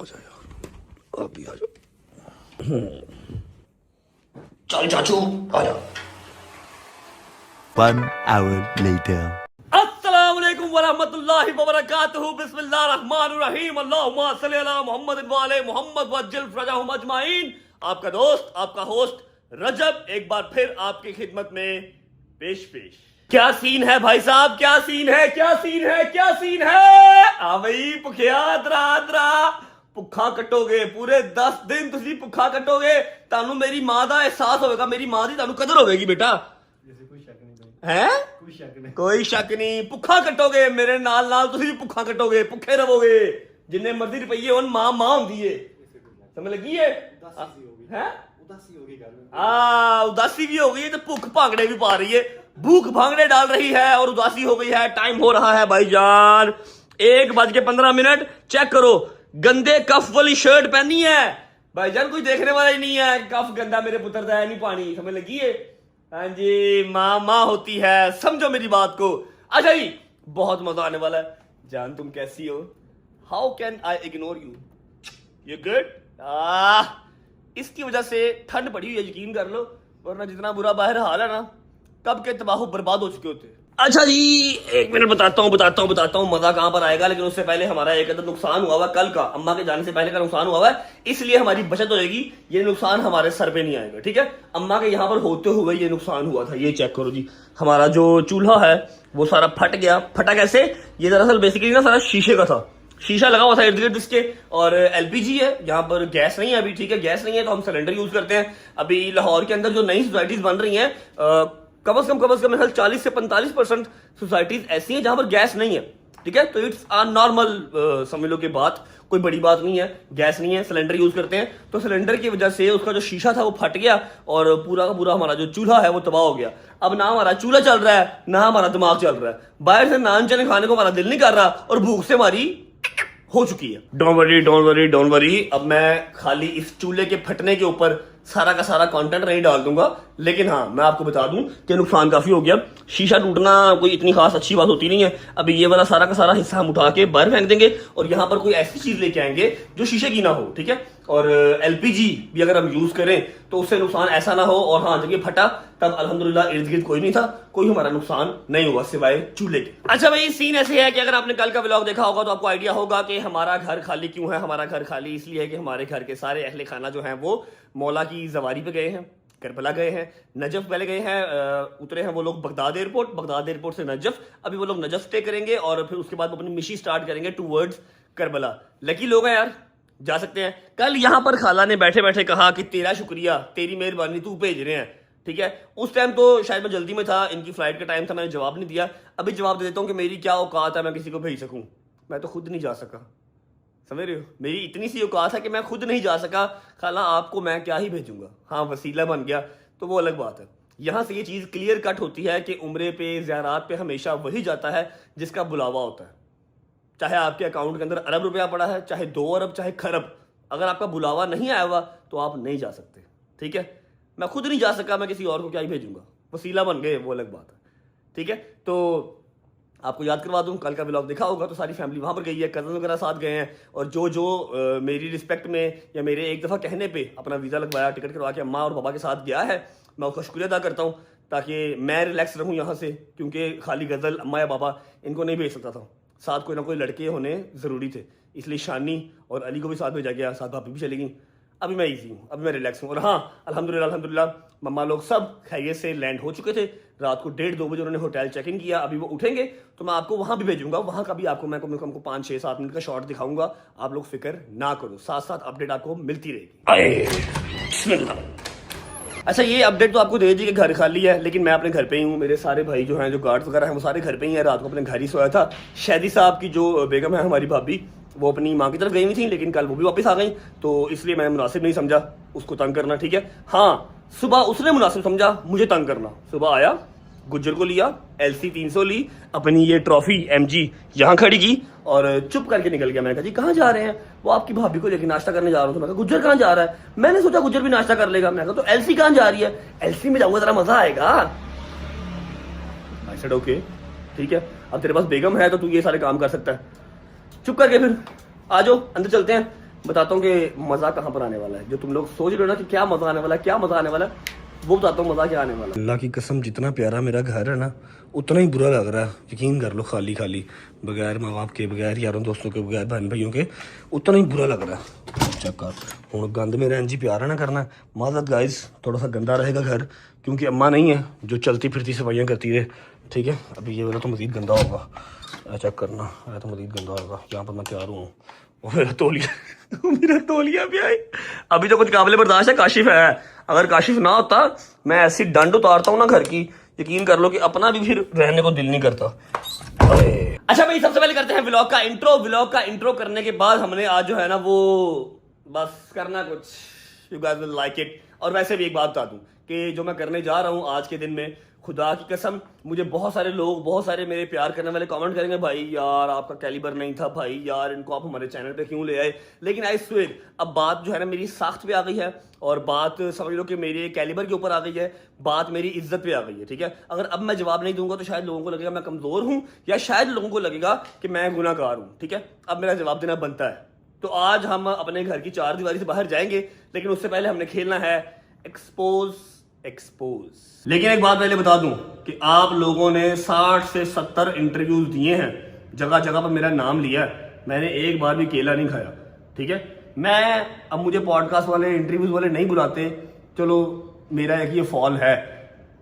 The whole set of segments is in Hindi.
जा यार, आप भी आ जाओ। चल चाचू आ जा। 1 hour later. अस्सलाम वालेकुम वरहमतुल्लाहि वबरकातुहू। बिस्मिल्लाहिर्रहमानिर्रहीम। अल्लाहुम्मा सल्ली अला मुहम्मद व आले मुहम्मद वज्जिल फरजहुम अजमाइन। आपका दोस्त, आपका होस्ट रजब एक बार फिर आपकी खिदमत में पेश। क्या सीन है भाई साहब, क्या सीन है, क्या सीन है, क्या सीन है। आ भाई भुखिया दरा भुखा कटोगे पूरे 10 दिन, तुसी भुखा कटोगे, तानू मेरी मां दा एहसास होगा, मेरी मां दी तानू कदर होगी बेटा। है कोई शक नहीं, भुखा कटोगे मेरे नाल नाल, तुसी भी भुखा कटोगे, भुखे रहोगे, जिन्ने मर्जी रुपये होन, मां होंदी है, समझ लगी है। उदासी भी हो गई है तो भूख भांगड़े भी पा रही है, भूख भांगड़े डाल रही है और उदासी हो गई है। टाइम हो रहा है भाईजान 1:15। चेक करो, गंदे कफ वाली शर्ट पहनी है भाईजान, कोई देखने वाला ही नहीं है, कफ गंदा मेरे पुत्र दा है नहीं पानी, समझ लगी है। हाँ जी, माँ होती है, समझो मेरी बात को। अच्छा जी, बहुत मजा आने वाला है। जान तुम कैसी हो? How can I ignore you, you good. इसकी वजह से ठंड पड़ी हुई है, यकीन कर लो, वरना जितना बुरा बाहर हाल है ना, कब के तबाह बर्बाद हो चुके होते। अच्छा जी, 1 मिनट बताता हूँ मजा कहां पर आएगा, लेकिन उससे पहले हमारा एक अदर नुकसान हुआ हुआ कल का, अम्मा के जाने से पहले का नुकसान हुआ है, इसलिए हमारी बचत होगी, ये नुकसान हमारे सर पे नहीं आएगा, ठीक है। अम्मा के यहाँ पर होते हुए ये नुकसान हुआ था। ये चेक करो जी, हमारा जो चूल्हा है वो सारा फट गया। फटा कैसे? ये दरअसल बेसिकली ना सारा शीशे का था, शीशा लगा हुआ था इर्द गिर्द इसके, और एलपीजी है, यहाँ पर गैस नहीं है अभी, ठीक है। गैस नहीं है तो हम सिलेंडर यूज करते हैं। अभी लाहौर के अंदर जो नई सोसाइटीज बन रही हैं, कम से कम मेरे 40 से 45% सोसाइटीज ऐसी हैं जहां पर गैस नहीं है, ठीक है। तो इट्स आ नॉर्मल, समझ लो कि बात कोई बड़ी बात नहीं है, गैस नहीं है, सिलेंडर यूज करते हैं। तो सिलेंडर की वजह से उसका जो शीशा था वो फट गया और पूरा का पूरा हमारा जो चूल्हा है वो तबाह हो गया। अब ना हमारा चूल्हा चल रहा है, ना हमारा दिमाग चल रहा है, बाहर से नान चने खाने को हमारा दिल नहीं कर रहा और भूख से हमारी हो चुकी है। डोंट वरी, अब मैं खाली इस चूल्हे के फटने के ऊपर सारा का सारा कंटेंट नहीं डाल दूंगा, लेकिन हाँ मैं आपको बता दूं कि नुकसान काफी हो गया। शीशा टूटना कोई इतनी खास अच्छी बात होती नहीं है। अभी ये वाला सारा का सारा हिस्सा हम उठा के बाहर फेंक देंगे और यहाँ पर कोई ऐसी चीज लेके आएंगे जो शीशे की ना हो, ठीक है। और एलपीजी भी अगर हम यूज करें तो उससे नुकसान ऐसा ना हो। और हाँ, जब ये फटा तब अल्हम्दुलिल्लाह इर्द गिर्द कोई नहीं था, कोई हमारा नुकसान नहीं हुआ सिवाय चूल्हे के। अच्छा भाई, सीन ऐसे है कि अगर आपने कल का व्लॉग देखा होगा तो आपको आइडिया होगा कि हमारा घर खाली क्यों है। हमारा घर खाली इसलिए है कि हमारे घर के सारे अहले खाना जो है वो मौला की जवारी पे गए हैं, करबला गए हैं, नजफ पहले गए हैं, उतरे हैं वो लोग बगदाद एयरपोर्ट से नजफ। अभी वो लोग नजफ स्टे करेंगे और फिर उसके बाद वो अपनी मिशन स्टार्ट करेंगे टूवर्ड्स करबला। लकी लोग हैं यार, जा सकते हैं। कल यहाँ पर खाला ने बैठे बैठे कहा कि तेरा शुक्रिया, तेरी मेहरबानी, तू भेज रहे हैं, ठीक है। उस टाइम तो शायद मैं जल्दी में था, इनकी फ्लाइट का टाइम था, मैंने जवाब नहीं दिया। अभी जवाब दे देता हूँ कि मेरी क्या औकात है मैं किसी को भेज सकूं। मैं तो खुद नहीं जा सका, समझ रहे हो, मेरी इतनी सी औकात है कि मैं खुद नहीं जा सका, खाला आपको मैं क्या ही भेजूंगा। हाँ, वसीला बन गया तो वो अलग बात है। यहां से ये चीज क्लियर कट होती है कि उम्रे पे, ज़ियारात पे हमेशा वही जाता है जिसका बुलावा होता है। चाहे आपके अकाउंट के अंदर अरब रुपया पड़ा है, चाहे 2 अरब, चाहे खरब, अगर आपका बुलावा नहीं आया हुआ तो आप नहीं जा सकते, ठीक है। मैं खुद नहीं जा सका, मैं किसी और को क्या ही भेजूंगा, वसीला बन गए, वो अलग बात है, ठीक है। तो आपको याद करवा दूं, कल का व्लॉग देखा होगा तो सारी फैमिली वहां पर गई है, कजन वगैरह साथ गए हैं, और जो मेरी रिस्पेक्ट में या मेरे एक दफ़ा कहने पे अपना वीज़ा लगवाया, टिकट करवा के अम्मा और पापा के साथ गया है, मैं उसका शुक्रिया अदा करता हूँ, ताकि मैं रिलैक्स रहूँ यहाँ से, क्योंकि खाली गज़ल अम्मा या पापा इनको नहीं भेज सकता था, साथ कोई ना कोई लड़के होने ज़रूरी थे, इसलिए शानी और अली को भी साथ भेजा गया, साथ भाभी भी चली गई। अभी मैं ईजी हूँ, अभी मैं रिलैक्स हूँ। और हाँ, अल्हम्दुलिल्लाह मम्मा लोग सब खैरियत से लैंड हो चुके थे। रात को 1:30-2 बजे उन्होंने होटल चेक इन किया। अभी वो उठेंगे तो मैं आपको वहाँ भी भेजूंगा, वहाँ का भी आपको मैं कम से कम 5-6-7 मिनट का शॉर्ट दिखाऊंगा। आप लोग फिक्र ना करो, साथ साथ अपडेट आपको मिलती रहेगी। अच्छा, ये अपडेट तो आपको दे दी कि घर खाली है, लेकिन मैं अपने घर पे ही हूँ। मेरे सारे भाई जो हैं, जो गार्ड्स वगैरह हैं, वो सारे घर पे ही हैं। रात को अपने घर ही सोया था। शहदी साहब की जो बेगम है, हमारी भाभी, वो अपनी माँ की तरफ गई हुई थी, लेकिन कल वो भी वापस आ गई, तो इसलिए मैंने मुनासिब नहीं समझा उसको तंग करना, ठीक है। हाँ, सुबह उसने मुनासिब समझा मुझे तंग करना। सुबह आया, गुज्जर को लिया, LC 300 ली, अपनी ये ट्रॉफी MG यहाँ खड़ी की और चुप करके निकल गया। मैंने कहा जी कहाँ जा रहे हैं? वो आपकी भाभी को लेकर नाश्ता करने जा रहा हूँ। तो मैं कहा गुज्जर कहाँ जा रहा है? मैंने सोचा गुज्जर भी नाश्ता कर लेगा। मैं कहा तो LC कहाँ जा रही है? LC में जाऊंगा, जरा मजा आएगा। आई सेड ओके, ठीक है, अब तेरे पास बेगम है तो तू ये सारे काम कर सकता है। चुप करके फिर आ जाओ, अंदर चलते हैं। बताता हूँ कि मजा कहाँ पर आने वाला है। जो तुम लोग सोच रहे हो ना कि क्या मजा आने वाला है, क्या मजा आने वाला है, वो बताता हूँ मजा क्या आने वाला है। अल्लाह की कसम, जितना प्यारा मेरा घर है ना, उतना ही बुरा लग रहा है। यकीन कर लो, खाली खाली, बगैर माँ बाप के, बगैर यारों दोस्तों के, बगैर बहन भाइयों के, उतना ही बुरा लग रहा है। चेक कर, हूँ गंद मेरा इंजी प्यारा ना करना। माजरत गाइस, थोड़ा सा गंदा रहेगा घर, क्योंकि अम्मा नहीं है जो चलती फिरती सफाइयाँ करती है, ठीक है। अभी ये वाला तो मज़ीद गंदा होगा, चेक करना, है तो मज़ीद गंदा होगा। यहाँ पर मैं तैयार हूँ, वो मेरा तौलिया भी आई। अभी तो कुछ काबिल बर्दाश्त है, काशिफ है। अगर काशिफ ना होता, मैं ऐसी डंड उतारता हूँ ना घर की, यकीन कर लो कि अपना भी फिर रहने को दिल नहीं करता। अच्छा भाई, सबसे पहले करते हैं व्लॉग का इंट्रो। व्लॉग का इंट्रो करने के बाद हमने आज जो है ना वो बस करना कुछ, you guys will like it. और वैसे भी एक बात बता दूं कि जो मैं करने जा रहा हूँ आज के दिन में, खुदा की कसम, मुझे बहुत सारे लोग, बहुत सारे मेरे प्यार करने वाले कमेंट करेंगे, भाई यार आपका कैलिबर नहीं था, भाई यार इनको आप हमारे चैनल पे क्यों ले आए। लेकिन आई स्वेर, अब बात जो है ना मेरी साख्त पे आ गई है, और बात समझ लो कि मेरे कैलिबर के ऊपर आ गई है, बात मेरी इज्जत पे आ गई है, ठीक है। अगर अब मैं जवाब नहीं दूंगा तो शायद लोगों को लगेगा मैं कमजोर हूँ, या शायद लोगों को लगेगा कि मैं गुनाहगार हूँ, ठीक है। अब मेरा जवाब देना बनता है। तो आज हम अपने घर की चार दीवारी से बाहर जाएंगे, लेकिन उससे पहले हमने खेलना है एक्सपोज। लेकिन एक बात पहले बता दूं कि आप लोगों ने 60 से 70 इंटरव्यूज दिए हैं, जगह जगह पर मेरा नाम लिया है, मैंने एक बार भी केला नहीं खाया, ठीक है। मैं अब मुझे पॉडकास्ट वाले, इंटरव्यूज वाले नहीं बुलाते, चलो मेरा एक ये फॉल है।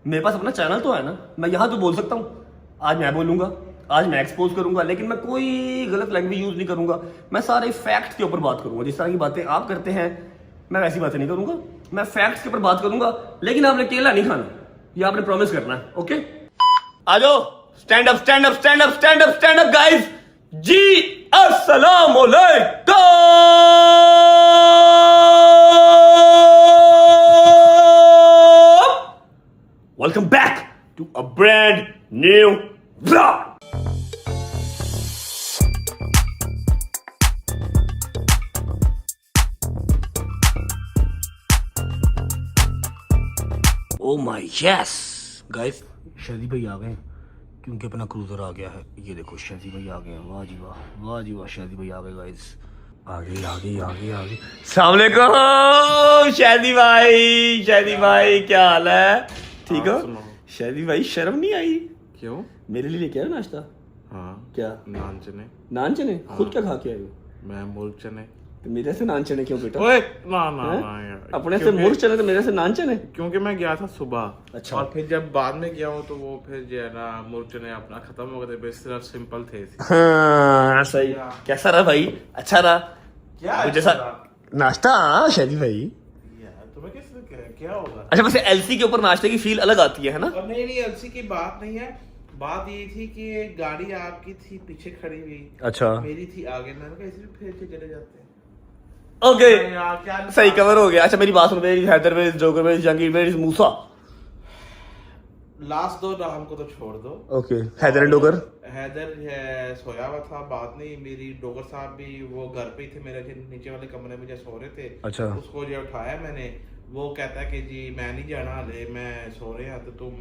मेरे पास अपना चैनल तो है ना, मैं यहाँ तो बोल सकता हूँ। आज मैं बोलूंगा, आज मैं एक्सपोज करूंगा, लेकिन मैं कोई गलत लैंग्वेज यूज नहीं करूंगा। मैं सारे फैक्ट के ऊपर बात करूंगा। जिस तरह की बातें आप करते हैं, मैं वैसी बातें नहीं करूंगा। मैं फैक्ट्स के ऊपर बात करूंगा, लेकिन आपने केला नहीं खाना, ये आपने प्रॉमिस करना है, ओके। आ जाओ, stand up, stand up, stand up, stand up, stand up guys. जी अस्सलाम वालेकुम, welcome back to a brand new vlog. Oh my yes guys, शादी भाई आ गए, क्योंकि अपना क्रूजर आ गया है। ये देखो शादी भाई आ गए हैं, वाह जी वाह, वाह जी वाह, शादी भाई आ गए गाइस। आगे आगे आगे आगे, अस्सलाम वालेकुम शादी भाई। शादी भाई क्या हाल है, ठीक हो? शादी भाई शर्म नहीं आई? क्यों? मेरे लिए लेके आए नाश्ता? हाँ। क्या? नान चने। नान चने? खुद क्या खा के आए हो? मैं मुर्ग चने। तो मेरे से नान चने क्यों बेटा? ओए ना ना ना यार, अपने से मुर्ग चने तो मेरे से नान चने? क्योंकि मैं गया था सुबह। अच्छा। और फिर जब बाद में गया हूँ तो वो फिर जो है ना मुर्ग चने अपना खत्म हो गए थे, सिर्फ सिंपल थे। हाँ सही। कैसा रहा भाई? अच्छा रहा? क्या जैसा नाश्ता शादी भाई? यार तुम्हें क्या होगा? अच्छा, वैसे एलसी के ऊपर नाश्ते की फील अलग आती है ना? और नहीं एलसी की बात नहीं है, बात ये थी कि गाड़ी आपकी थी पीछे खड़ी हुई, अच्छा मेरी थी आगे, मैंने कहा इसलिए फिर से चले जाते हैं। ओके क्या सही, कवर हो गया। अच्छा मेरी बात सुन, मेरी हैदर में, जोगर में, जहांगीर में, मूसा। लास्ट दो नाम को तो छोड़ दो। Okay, Haider and Dogar. हैदर सोया हुआ था, बात नहीं, मेरी डोगर साहब भी वो घर पे ही थे, मेरे नीचे वाले कमरे में जो सो रहे थे। अच्छा। उसको जो उठाया मैंने, वो कहता है कि जी मैं नहीं जाना हले, मैं सो रहे हैं, तो तुम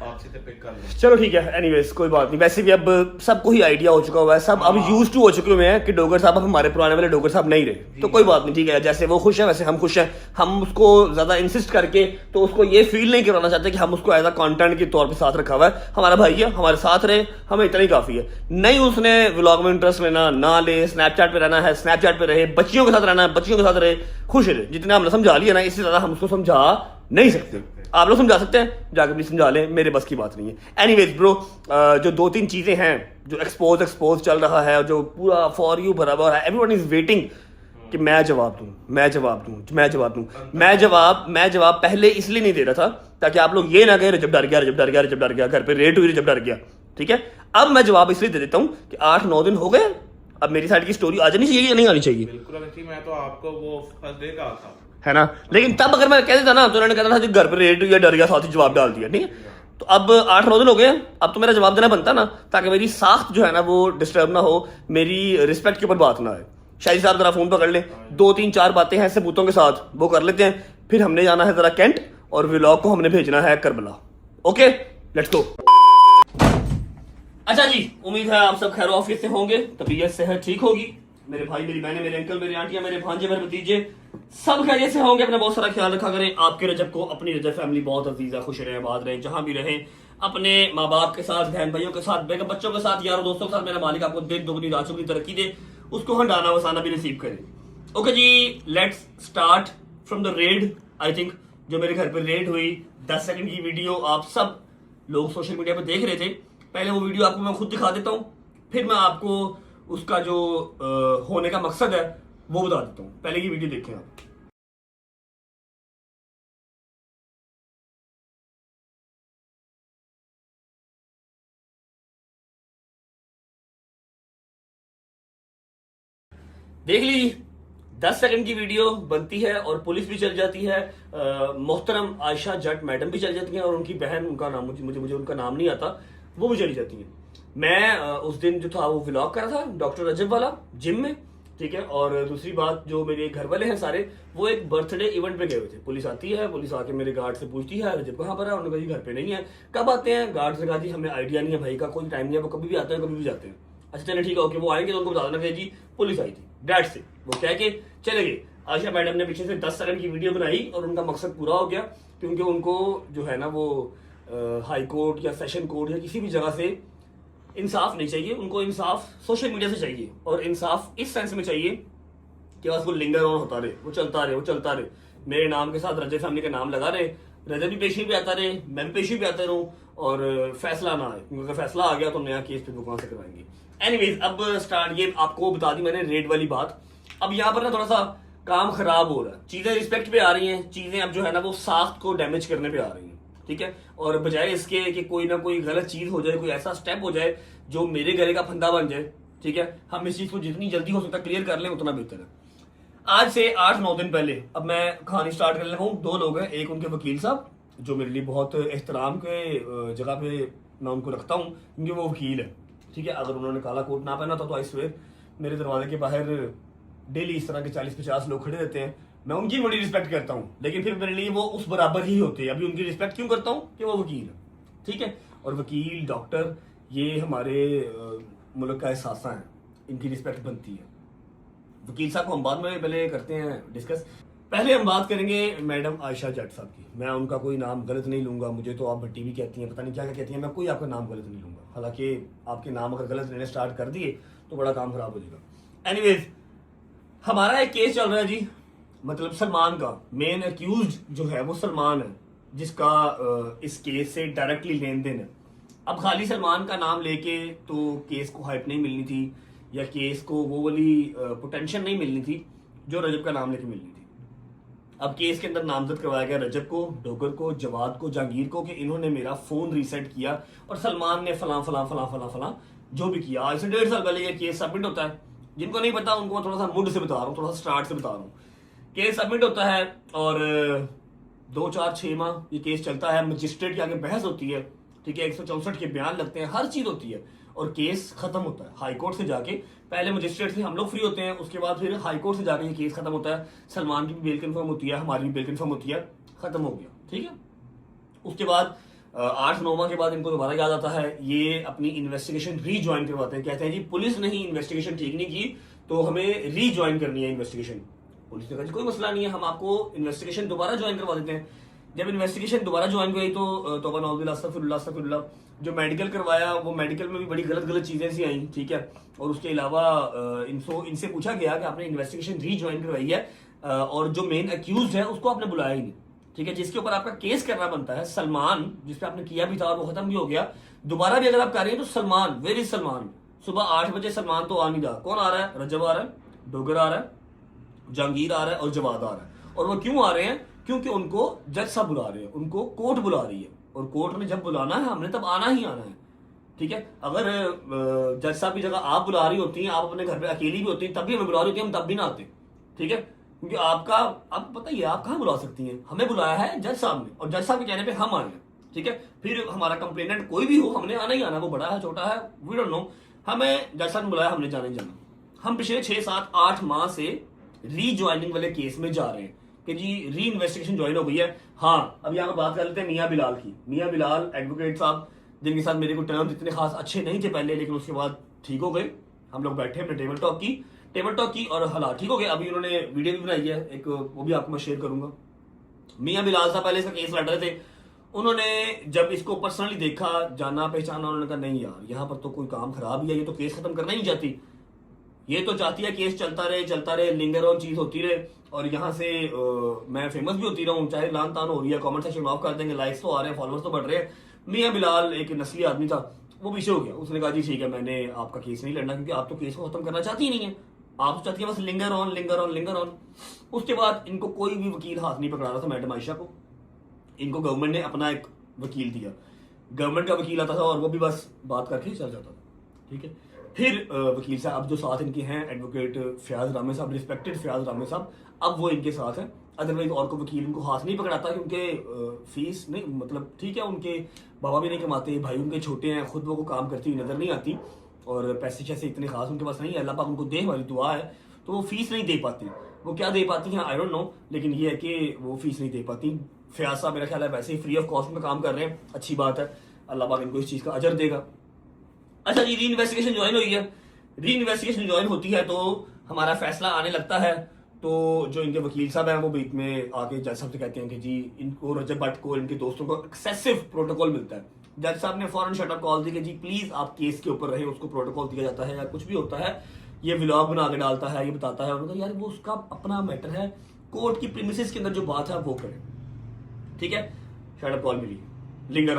आपसे तो पिक कर लो। चलो ठीक है, एनीवेज कोई बात नहीं। वैसे भी अब सबको ही आइडिया हो चुका हुआ है, सब अब यूज टू हो चुके हुए हैं कि डोगर साहब अब हमारे पुराने वाले डोगर साहब नहीं रहे। तो कोई बात नहीं, ठीक है। जैसे वो खुश है वैसे हम खुश हैं। हम उसको ज्यादा इंसिस्ट करके तो उसको ये फील नहीं करवाना चाहते कि हम उसको एज अ कंटेंट के तौर पे साथ रखा हुआ है। हमारा भाई है, हमारे साथ रहे, हमें इतना ही काफी है। नहीं उसने व्लॉग में इंटरेस्ट लेना ना ले, स्नैपचैट पे रहना है स्नैपचैट पे रहे, बच्चियों के साथ रहना है बच्चियों के साथ रहे, खुश रहे। जितना हमने समझा लिया ना, इससे ज्यादा हम उसको समझा नहीं सकते। आप लोग समझा सकते हैं, जाकर भी समझा लें, मेरे बस की बात नहीं है। एनीवेज ब्रो, जो दो तीन चीजें हैं जो एक्सपोज चल रहा है, जो पूरा फॉर यू भरा हुआ है, एवरीवन इज वेटिंग कि मैं जवाब दूं। मैं जवाब पहले इसलिए नहीं दे रहा था ताकि आप लोग ये ना कहें रजब डर गया, घर पे रेड हुई, रजब डर गया, ठीक है। अब मैं जवाब इसलिए दे देता हूं कि 8-9 दिन हो गए, अब मेरी साइड की स्टोरी आ जानी चाहिए या नहीं आनी चाहिए? बिल्कुल आनी चाहिए। मैं तो आपको वो फर्स्ट डे का था, है ना। लेकिन तब अगर मैं कह देता ना तो उन्होंने कहता था कि घर पे रेड हुई, डर गया, साथ ही जवाब डाल दिया, ठीक है। तो अब 8-9 दिन हो गए, अब तो मेरा जवाब देना बनता ना, ताकि मेरी साख्त जो है ना वो डिस्टर्ब ना हो, मेरी रिस्पेक्ट के ऊपर बात ना आए। शाहिद साहब जरा फोन पकड़ ले, 2-3-4 बातें हैं सबूतों के साथ, वो कर लेते हैं। फिर हमने जाना है जरा कैंट, और व्लॉग को हमने भेजना है करबला। Okay let's go. अच्छा जी, उम्मीद है आप सब खैर ऑफिस से होंगे, तबीयत सेहत ठीक होगी। मेरे भाई, मेरी बहनें, मेरे अंकल, मेरे आंटियां, मेरे भांजे, मेरे भतीजे सब खैरियत से होंगे। अपना बहुत सारा ख्याल रखा करें। आपके रजब को अपनी रजब फैमिली बहुत अजीज है, खुश रहें, आबाद रहें, जहां भी रहें। अपने माँ बाप के साथ, बहन भाइयों के साथ, बेगम बच्चों के साथ, यारों दोस्तों के साथ मेरा मालिक आपको दिन दुगनी रात चौगुनी तरक्की दे, उसको हंडाना वसाना भी नसीब करे। Okay ji, let's start from the red. I think जो मेरे घर पर रेड हुई 10 सेकंड की वीडियो आप सब लोग सोशल मीडिया पर देख रहे थे। पहले वो वीडियो आपको मैं खुद दिखा देता हूँ, फिर मैं आपको उसका जो होने का मकसद है वो बता देता हूँ। पहले की वीडियो देखें आप। देख लीजिए, 10 सेकंड की वीडियो बनती है और पुलिस भी चल जाती है। मोहतरम आयशा जट मैडम भी चल जाती हैं और उनकी बहन, उनका नाम मुझे उनका नाम नहीं आता, वो भी चली जाती हैं। मैं उस दिन जो था वो व्लॉग कर रहा था डॉक्टर रजब वाला जिम में, ठीक है। और दूसरी बात, जो मेरे घर वाले हैं सारे, वो एक बर्थडे इवेंट पे गए हुए थे। पुलिस आती है, पुलिस आके मेरे गार्ड से पूछती है रजब कहाँ पर है। उन्होंने कहा जी घर पे नहीं है। कब आते हैं? गार्ड से कहा जी हमें आइडिया नहीं है भाई का, कोई टाइम नहीं है, वो कभी भी आते हैं कभी भी जाते हैं। अच्छा चले ठीक है, ओके, वो आएंगे तो उनको बता देना कि जी पुलिस आई थी, डैट से वो कह के चले गए। आयशा मैडम ने पीछे से 10 सेकंड की वीडियो बनाई और उनका मकसद पूरा हो गया, क्योंकि उनको जो है ना वो हाई कोर्ट या सेशन कोर्ट या किसी भी जगह से इंसाफ नहीं चाहिए। उनको इंसाफ सोशल मीडिया से चाहिए, और इंसाफ इस सेंस में चाहिए कि बस वो लिंगर ऑन होता रहे, वो चलता रहे, वो चलता रहे। मेरे नाम के साथ रजब फैमिली का नाम लगा रहे, रजब भी पेशी भी आता रहे, मैं भी पेशी भी आता रहूं, और फैसला ना आए, क्योंकि अगर फैसला आ गया तो नया केस फिर वो कहां से करवाएंगे। एनीवेज, अब स्टार्ट, ये आपको बता दी मैंने रेड वाली बात। अब यहाँ पर ना थोड़ा सा काम खराब हो रहा है, चीजें रिस्पेक्ट पे आ रही हैं, चीजें अब जो है ना वो साख्त को डैमेज करने पे आ रही हैं, ठीक है। और बजाय इसके कि कोई ना कोई गलत चीज हो जाए, कोई ऐसा स्टेप हो जाए जो मेरे गले का फंदा बन जाए, ठीक है, हम इस चीज को जितनी जल्दी हो सकता क्लियर कर लें उतना बेहतर है। आज से 8-9 दिन पहले अब मैं कहानी स्टार्ट करने लगा हूँ। 2 लोग हैं, एक उनके वकील साहब जो मेरे लिए बहुत एहतराम के जगह पे मैं उनको रखता हूँ, क्योंकि वो वकील है, ठीक है। अगर उन्होंने काला कोट ना पहना था तो आई स्वेयर मेरे दरवाजे के बाहर डेली इस तरह के 40-50 लोग खड़े रहते हैं। मैं उनकी बड़ी रिस्पेक्ट करता हूँ, लेकिन फिर मेरे लिए वो उस बराबर ही होते हैं। अभी उनकी रिस्पेक्ट क्यों करता हूँ कि वो वकील है, ठीक है। और वकील, डॉक्टर, ये हमारे मुल्क का एहसासा है, इनकी रिस्पेक्ट बनती है। वकील साहब को हम बाद में पहले करते हैं डिस्कस। पहले हम बात करेंगे मैडम आयशा जट साहब की। मैं उनका कोई नाम गलत नहीं लूंगा, मुझे तो आप भट्टी भी कहती हैं, पता नहीं क्या क्या कहती हैं, मैं कोई आपका नाम गलत नहीं लूंगा। हालांकि आपके नाम अगर गलत लेने स्टार्ट कर दिए तो बड़ा काम खराब हो जाएगा। एनीवेज, हमारा एक केस चल रहा है जी, मतलब सलमान का मेन अक्यूज जो है वो सलमान है, जिसका इस केस से डायरेक्टली लेन देन है। अब खाली सलमान का नाम लेके तो केस को हाइप नहीं मिलनी थी, या केस को वो वाली पोटेंशियल नहीं मिलनी थी जो रजब का नाम लेके मिलनी थी। अब केस के अंदर नामजद करवाया गया रजब को, डोगर को, जवाद को, जहांगीर को, कि इन्होंने मेरा फोन रीसेट किया और सलमान ने फलां फलां फलां फलां फलां जो भी किया। आज से 1.5 साल पहले ये केस सबमिट होता है। जिनको नहीं पता उनको मैं थोड़ा सा मुड से बता रहा हूँ, थोड़ा सा स्टार्ट से बता रहा हूँ। केस सबमिट होता है और 2-4-6 माह ये केस चलता है, मजिस्ट्रेट के आगे बहस होती है, ठीक है, 164 के बयान लगते हैं, हर चीज होती है, और केस खत्म होता है हाई कोर्ट से जाके। पहले मजिस्ट्रेट से हम लोग फ्री होते हैं, उसके बाद फिर हाई कोर्ट से जाके ये केस खत्म होता है। सलमान की भी बेल कंफर्म होती है, हमारी भी बेल कंफर्म होती है, खत्म हो गया, ठीक है। उसके बाद 8-9 माह के बाद इनको दोबारा याद आता है, ये अपनी इन्वेस्टिगेशन रीज्वाइन करवाते हैं। कहते हैं जी पुलिस ने ही इन्वेस्टिगेशन ठीक नहीं की तो हमें रीज्वाइन करनी है इन्वेस्टिगेशन। पुलिस ने कहा जी कोई मसला नहीं है, हम आपको इन्वेस्टिगेशन दोबारा ज्वाइन करवा देते हैं। जब इन्वेस्टिगेशन दोबारा ज्वाइन हुई तो तौबा नाउज़ुबिल्लाह अस्तगफिरुल्लाह अस्तगफिरुल्लाह, जो मेडिकल करवाया वो मेडिकल में भी बड़ी गलत गलत चीजें सी आई, ठीक है। और उसके अलावा इनसे पूछा गया कि आपने इन्वेस्टिगेशन रीज्वाइन करवाई है और जो मेन अक्यूज है उसको आपने बुलाया ही नहीं, ठीक है, जिसके ऊपर आपका केस करना बनता है सलमान, जिसपे आपने किया भी था और वो खत्म भी हो गया। दोबारा भी अगर आप कर रहे हैं तो सलमान, वेयर इज सलमान? सुबह 8 बजे सलमान तो आ नहीं रहा, कौन आ रहा है? रजब आ रहा है, डोगर आ रहा है, जहांगीर आ रहा है और जवाद आ रहा है। और वो क्यों आ रहे हैं? क्योंकि उनको जज साहब बुला रहे हैं, उनको कोर्ट बुला रही है, और कोर्ट ने जब बुलाना है हमने तब आना ही आना है, ठीक है। अगर जज साहब की जगह आप बुला रही होती हैं, आप अपने घर पे अकेली भी होती हैं, तब भी हमें बुला रही होती है, हम तब भी ना आते, ठीक है। क्योंकि आपको पता ही है आप कहाँ बुला सकती हैं, हमें बुलाया है जज साहब ने, और जज साहब के कहने पे हम आए हैं, ठीक है। फिर हमारा कंप्लेनेंट कोई भी हो, हमने आना ही आना, वो बड़ा है छोटा है वी डोंट नो, हमें जज साहब ने बुलाया, हमने जाना ही जाना। हम पिछले 6-7-8 माह से रीज्वाइनिंग वाले केस में जा रहे हैं कि जी री इन्वेस्टिगेशन ज्वाइन हो गई है। हाँ, अब यहाँ पर बात कर लेते हैं मियाँ बिलाल की। मियाँ बिलाल एडवोकेट साहब, जिनके साथ मेरे को टर्म्स इतने खास अच्छे नहीं थे पहले, लेकिन उसके बाद ठीक हो गए। हम लोग बैठे, हमने टेबल टॉक की, टेबल टॉक की और हालात ठीक हो गए। अभी उन्होंने वीडियो भी बनाई है एक, वो भी आपको मैं शेयर करूंगा। मियां बिलाल साहब पहले इसका केस लड़ रहे थे, उन्होंने जब इसको पर्सनली देखा, जाना पहचाना, उन्होंने कहा नहीं यार यहाँ पर तो कोई काम खराब ही है, ये तो केस खत्म करना ही नहीं चाहती, ये तो चाहती है केस चलता रहे, लिंगर ऑन चीज होती रहे और यहाँ से मैं फेमस भी होती रहूँ, चाहे लान तान हो रही है, कमेंट सेक्शन ऑफ कर देंगे, लाइक्स तो आ रहे हैं, फॉलोअर्स तो बढ़ रहे हैं। मियां बिलाल एक नस्ली आदमी था, वो पीछे हो गया, उसने कहा जी ठीक है मैंने आपका केस नहीं लड़ना क्योंकि आप तो केस को खत्म करना चाहती ही नहीं है, आप तो चाहती है बस लिंगर ऑन। उसके बाद इनको कोई भी वकील हाथ नहीं पकड़ा रहा था मैडम आयशा को, इनको गवर्नमेंट ने अपना एक वकील दिया, गवर्नमेंट का वकील आता था और वो भी बस बात करके चल जाता था, ठीक है। फिर वकील साहब जो साथ इनके हैं एडवोकेट फयाज रामे साहब, रिस्पेक्टेड फयाज रामे साहब, अब वो इनके साथ हैं। अदरवाइज और को वकील इनको हाथ नहीं पकड़ाता क्योंकि फीस नहीं, मतलब ठीक है उनके बाबा भी नहीं कमाते, भाई उनके छोटे हैं, खुद वो काम करती हुई नजर नहीं आती और पैसे शैसे इतने खास उनके पास नहीं है, अल्लाह पाक उनको दे हमारी दुआ है, तो वो फीस नहीं दे पाती। वो क्या दे पाती हैं आई डोंट नो, लेकिन ये है कि वो फीस नहीं दे पाती। फयाज साहब मेरा ख्याल है वैसे ही फ्री ऑफ कॉस्ट में काम कर रहे हैं, अच्छी बात है, अल्लाह पाक इनको इस चीज का अजर देगा। अच्छा जी, री इन्वेस्टिगेशन ज्वाइन हुई है, री इन्वेस्टिगेशन ज्वाइन होती है तो हमारा फैसला आने लगता है, तो जो इनके वकील साहब हैं वो बीच में आके जज साहब से कहते हैं कि जी इनको रजब भट्ट को इनके दोस्तों को एक्सेसिव प्रोटोकॉल मिलता है। जज साहब ने फौरन शटअप कॉल दी कि जी प्लीज आप केस के ऊपर रहे, उसको प्रोटोकॉल दिया जाता है या कुछ भी होता है, ये व्लॉग बना के डालता है, ये बताता है, उन्होंने कहा यार वो उसका अपना मैटर है, कोर्ट की प्रीमिसेस के अंदर जो बात है वो करें, ठीक है। शटअप कॉल मिली, लिंगर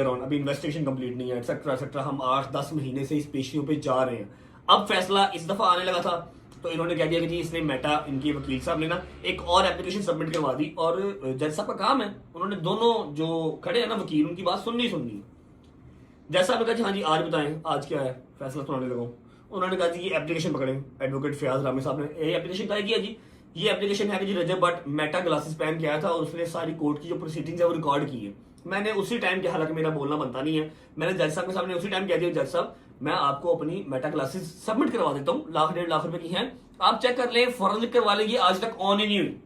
ऑन, अभी इन्वेस्टिगेशन कंप्लीट नहीं है, एक्सेट्रा। हम 8-10 महीने से इस पेशियों पे जा रहे हैं। अब फैसला इस दफा आने लगा था तो इन्होंने कह दिया कि जी इसने मेटा, इनके वकील साहब ने ना एक और एप्लीकेशन सबमिट करवा दी और जज साहब का काम है, उन्होंने दोनों जो खड़े हैं ना वकील, उनकी बात सुननी। जज साहब ने कहा जी हाँ जी आज बताएं आज क्या है, फैसला सुनाने लगा। उन्होंने कहा जी ये एप्लीकेशन पकड़े, एडवोकेट फयाज रामे साहब ने ये एप्लीकेशन क्या किया जी, ये एप्लीकेशन है कि जी रजब भट्ट मेटा ग्लासेस पहन के आया था और उसने सारी कोर्ट की जो प्रोसीडिंग्स है वो रिकॉर्ड की है। मैंने उसी टाइम के, हालांकि मेरा बोलना बनता नहीं है, मैंने जज साहब के सामने उसी टाइम कह दिया जज साहब मैं आपको अपनी मेटा क्लासेस सबमिट करवा देता हूँ, 1.5 लाख रुपए की हैं, आप चेक कर लें, फौरन करवा लेंगे, आज तक ऑन ही नहीं हुई,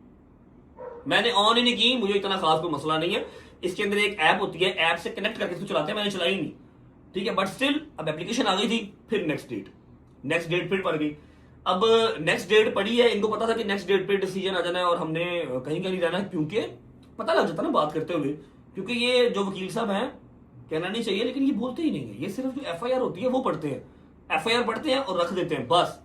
मैंने ऑन ही नहीं की, मुझे इतना खास कोई मसला नहीं है। इसके अंदर एक ऐप होती है, ऐप से कनेक्ट करके इसको चलाते हैं, मैंने चलाई नहीं, ठीक है, बट स्टिल अब एप्लीकेशन आ गई थी। फिर नेक्स्ट डेट फिर पड़ गई। अब नेक्स्ट डेट पड़ी है, इनको पता था कि नेक्स्ट डेट पे डिसीजन आ जाना है और हमने कहीं नहीं रहना है, क्योंकि पता लग जाता ना बात करते हुए, क्योंकि ये जो वकील साहब हैं, कहना नहीं चाहिए लेकिन ये बोलते ही नहीं है, ये सिर्फ जो FIR होती है वो पढ़ते हैं, FIR पढ़ते हैं और रख देते हैं बस।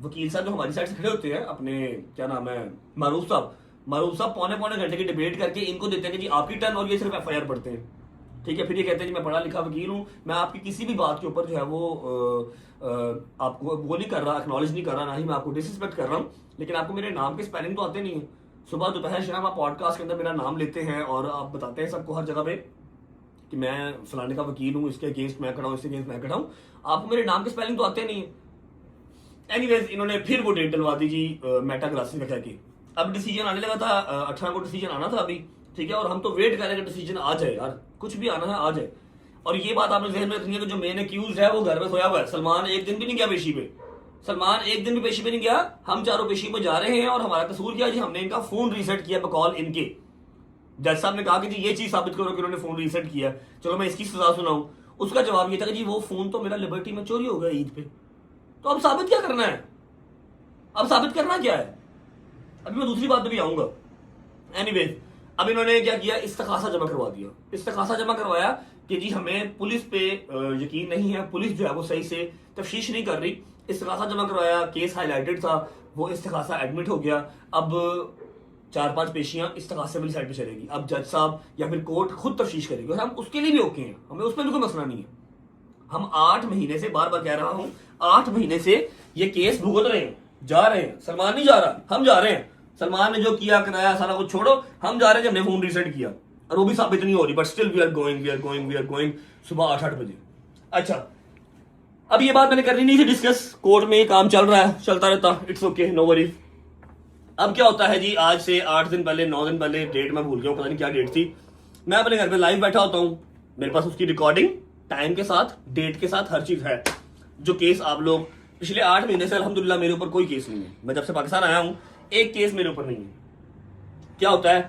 वकील साहब जो हमारी साइड से खड़े होते हैं, अपने क्या नाम है मारूफ साहब पौने घंटे की डिबेट करके इनको देते हैं कि जी आपकी टर्न, और ये सिर्फ FIR पढ़ते हैं, ठीक है। फिर ये कहते हैं कि मैं पढ़ा लिखा वकील हूं, मैं आपकी किसी भी बात के ऊपर जो है वो आपको वो नहीं कर रहा, एक्नॉलेज नहीं कर रहा, ना ही मैं आपको डिसरिस्पेक्ट कर रहा हूं, लेकिन आपको मेरे नाम के स्पेलिंग तो आते नहीं है। सुबह दोपहर शाम आप पॉडकास्ट के अंदर मेरा नाम लेते हैं और आप बताते हैं सबको हर जगह पे कि मैं फलाने का वकील हूं, इसके अगेंस्ट मैं खड़ा हूं, इसके अगेंस्ट मैं खड़ा हूं, आपको मेरे नाम के स्पेलिंग तो आते नहीं है। एनीवेज इन्होंने फिर वो डेट डलवा दी जी मेटा क्लासेस का कह के। अब डिसीजन आने लगा था, 18 को डिसीजन आना था अभी, ठीक है, और हम तो वेट कर रहे हैं कि डिसीजन आ जाए यार, कुछ भी आना है आ जाए। और ये बात आपने ज़हन में रखनी है कि जो मेन एक्यूज है वो घर में सोया हुआ है, सलमान एक दिन भी नहीं गया पेशी पे, सलमान एक दिन भी पेशी पे नहीं गया, हम चारों पेशी पे जा रहे हैं और हमारा कसूर क्या जी, हमने इनका फोन रीसेट किया बकॉल इनके। जज साहब ने कहा कि जी ये चीज साबित करो कि उन्होंने फोन रीसेट किया, चलो मैं इसकी सजा सुनाऊं। उसका जवाब ये था कि जी वो फोन तो मेरा लिबर्टी में चोरी हो गया ईद पे, तो अब साबित क्या करना है, अब साबित करना क्या है, अभी मैं दूसरी बात पे भी आऊंगा। एनीवेज अब इन्होंने क्या किया, इस्तखासा जमा करवा दिया, इस्तखासा जमा करवाया कि जी हमें पुलिस पे यकीन नहीं है, पुलिस जो है वो सही से तफ्तीश नहीं कर रही। इस्तखासा जमा करवाया, केस हाईलाइटेड था, वो इस्तखासा एडमिट हो गया। अब 4-5 पेशियां इस्तखासे वाली साइड पे चलेगी, अब जज साहब या फिर कोर्ट खुद तफ्तीश करेगी और हम उसके लिए भी ओके हैं, हमें उसमें भी कोई मसला नहीं है। हम 8 महीने से, बार बार कह रहा हूं, 8 महीने से ये केस भुगत रहे हैं, जा रहे हैं, सलमान नहीं जा रहा, हम जा रहे हैं। सलमान ने जो किया कराया सारा कुछ छोड़ो, हम जा रहे हैं, हमने फोन रीसेट किया और वो भी साबित नहीं हो रही, but still we are going सुबह 8 बजे। अच्छा अब ये बात मैंने करनी नहीं थी डिस्कस, कोर्ट में ये काम चल रहा है, चलता रहता, इट्स ओके, नो वरीज। अब क्या होता है जी, आज से 8 दिन पहले 9 दिन पहले, डेट मैं भूल गया हूँ, पता नहीं क्या डेट थी, मैं अपने घर पे लाइव बैठा होता हूँ, मेरे पास उसकी रिकॉर्डिंग टाइम के साथ, डेट के साथ, हर चीज है। जो केस आप लोग पिछले 8 महीने से अल्हम्दुलिल्लाह मेरे ऊपर कोई केस नहीं है, मैं जब से पाकिस्तान आया हूँ एक केस मेरे ऊपर नहीं है। क्या होता है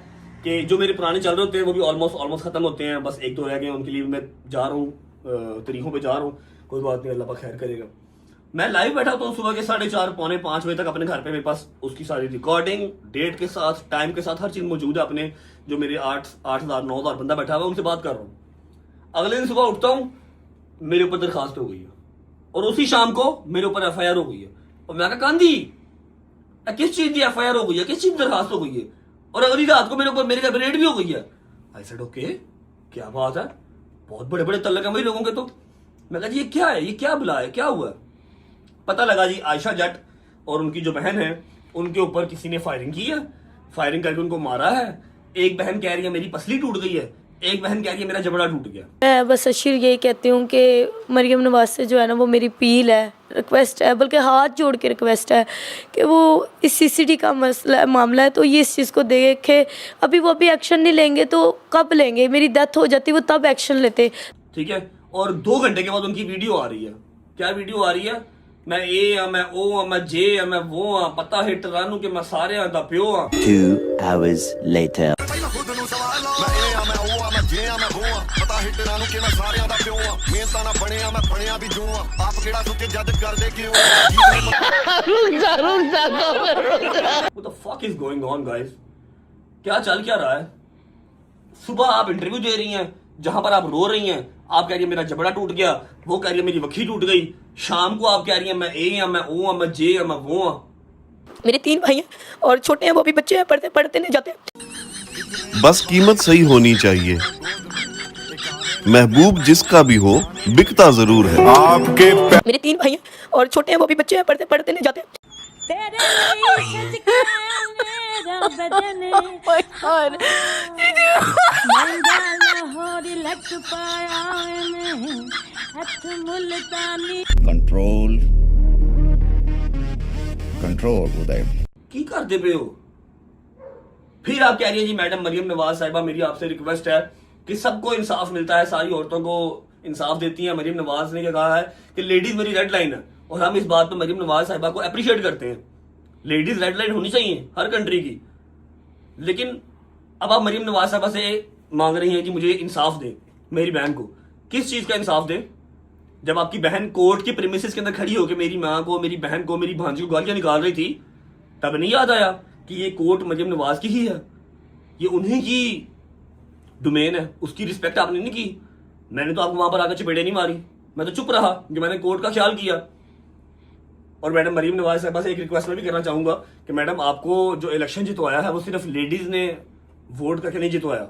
कि जो मेरे पुराने चल रहे होते हैं वो भी ऑलमोस्ट खत्म होते हैं, बस 1-2 रह गए, उनके लिए मैं जा रहा हूँ, तरीकों पे जा रहा हूँ, कोई बात नहीं, अल्लाह पाक खैर करेगा। मैं लाइव बैठा तो सुबह के 4:30 पौने 5 बजे तक अपने घर पे, मेरे पास उसकी सारी रिकॉर्डिंग डेट के साथ टाइम के साथ हर चीज मौजूद है। अपने जो मेरे 8,000 9,000 बंदा बैठा हुआ उनसे बात कर रहा हूँ। अगले दिन सुबह उठता हूँ, मेरे ऊपर दरखास्त हो गई है और उसी शाम को मेरे ऊपर FIR हो गई है। और मैं कहा कांदी किस चीज की FIR हो गई है, किस चीज की दरखास्त हो गई है? और अगली रात को मेरे ऊपर मेरे घर पे रेड भी हो गई है। आई सेड ओके, क्या बात है, बहुत बड़े बड़े तल्लक हैं भाई लोगों के। तो मैं कहा जी ये क्या है, ये क्या बुला है, क्या हुआ है? पता लगा जी आयशा जट और उनकी जो बहन है उनके ऊपर किसी ने फायरिंग की है, फायरिंग करके उनको मारा है। एक बहन कह रही है मेरी पसली टूट गई है, एक बहन कह रही है मेरा जबड़ा टूट गया। मैं बस अशीर यही कहती हूँ कि मरियम नवाज से जो है ना वो मेरी अपील है, रिक्वेस्ट है, बल्कि हाथ जोड़ के रिक्वेस्ट है कि वो इस CCD का मामला है तो ये इस चीज़ को देखे। अभी वो अभी एक्शन नहीं लेंगे तो कब लेंगे? मेरी डेथ हो जाती वो तब एक्शन लेते। ठीक है, और 2 घंटे के बाद उनकी वीडियो आ रही है। क्या वीडियो आ रही है? मैं ए हाँ, मैं ओ हाँ, मैं जे हाँ, मैं वो हाँ, पता हिट रानू के मैं सारे हाँ दा प्यो हाँ। 2 hours later. What the fuck is going on guys? क्या चल क्या रहा है? सुबह आप इंटरव्यू दे रही हैं जहां पर आप रो रही हैं, आप कह रही है मेरा जबड़ा टूट गया, वो कह रही है मेरी वखी टूट गई। शाम को आप कह रही हैं मैं ए हाँ, मैं ओ हाँ, मैं जे हाँ, मैं वो हाँ। मेरे 3 भाई हैं और छोटे हैं, वो भी बच्चे हैं, पढ़ते पढ़ते नहीं जाते। बस कीमत सही होनी चाहिए, महबूब जिसका भी हो बिकता जरूर है। आपके मेरे 3 भाई हैं और छोटे हैं, वो भी बच्चे हैं, पढ़ते पढ़ते नहीं जाते। कंट्रोल कंट्रोल उदय की करते पे हो? फिर आप कह रही है जी मैडम मरियम नवाज साहिबा मेरी आपसे रिक्वेस्ट है कि सबको इंसाफ मिलता है, सारी औरतों को इंसाफ देती है। मरियम नवाज ने क्या कहा है कि लेडीज मेरी रेड लाइन है, और हम इस बात पर मरियम नवाज साहिबा को अप्रिशिएट करते हैं। लेडीज रेड लाइन होनी चाहिए हर कंट्री की। लेकिन अब आप मरियम नवाज साहिबा से मांग रही हैं कि मुझे इंसाफ दें, मेरी बहन को। किस चीज का इंसाफ दें? जब आपकी बहन कोर्ट की प्रीमिसेस के अंदर खड़ी होकर मेरी माँ को, मेरी बहन को, मेरी भांजी को गालियां निकाल रही थी, तब नहीं याद आया कि ये कोर्ट मरियम नवाज की ही है, ये उन्हीं की डोमेन है, उसकी रिस्पेक्ट आपने नहीं की। मैंने तो आपको वहां पर आकर चपेड़े नहीं मारी, मैं तो चुप रहा कि मैंने कोर्ट का ख्याल किया। और मैडम मरियम नवाज साहिबा से एक रिक्वेस्ट मैं भी करना चाहूंगा कि मैडम आपको जो इलेक्शन जितवाया है वो सिर्फ लेडीज ने वोट करके नहीं जितवाया,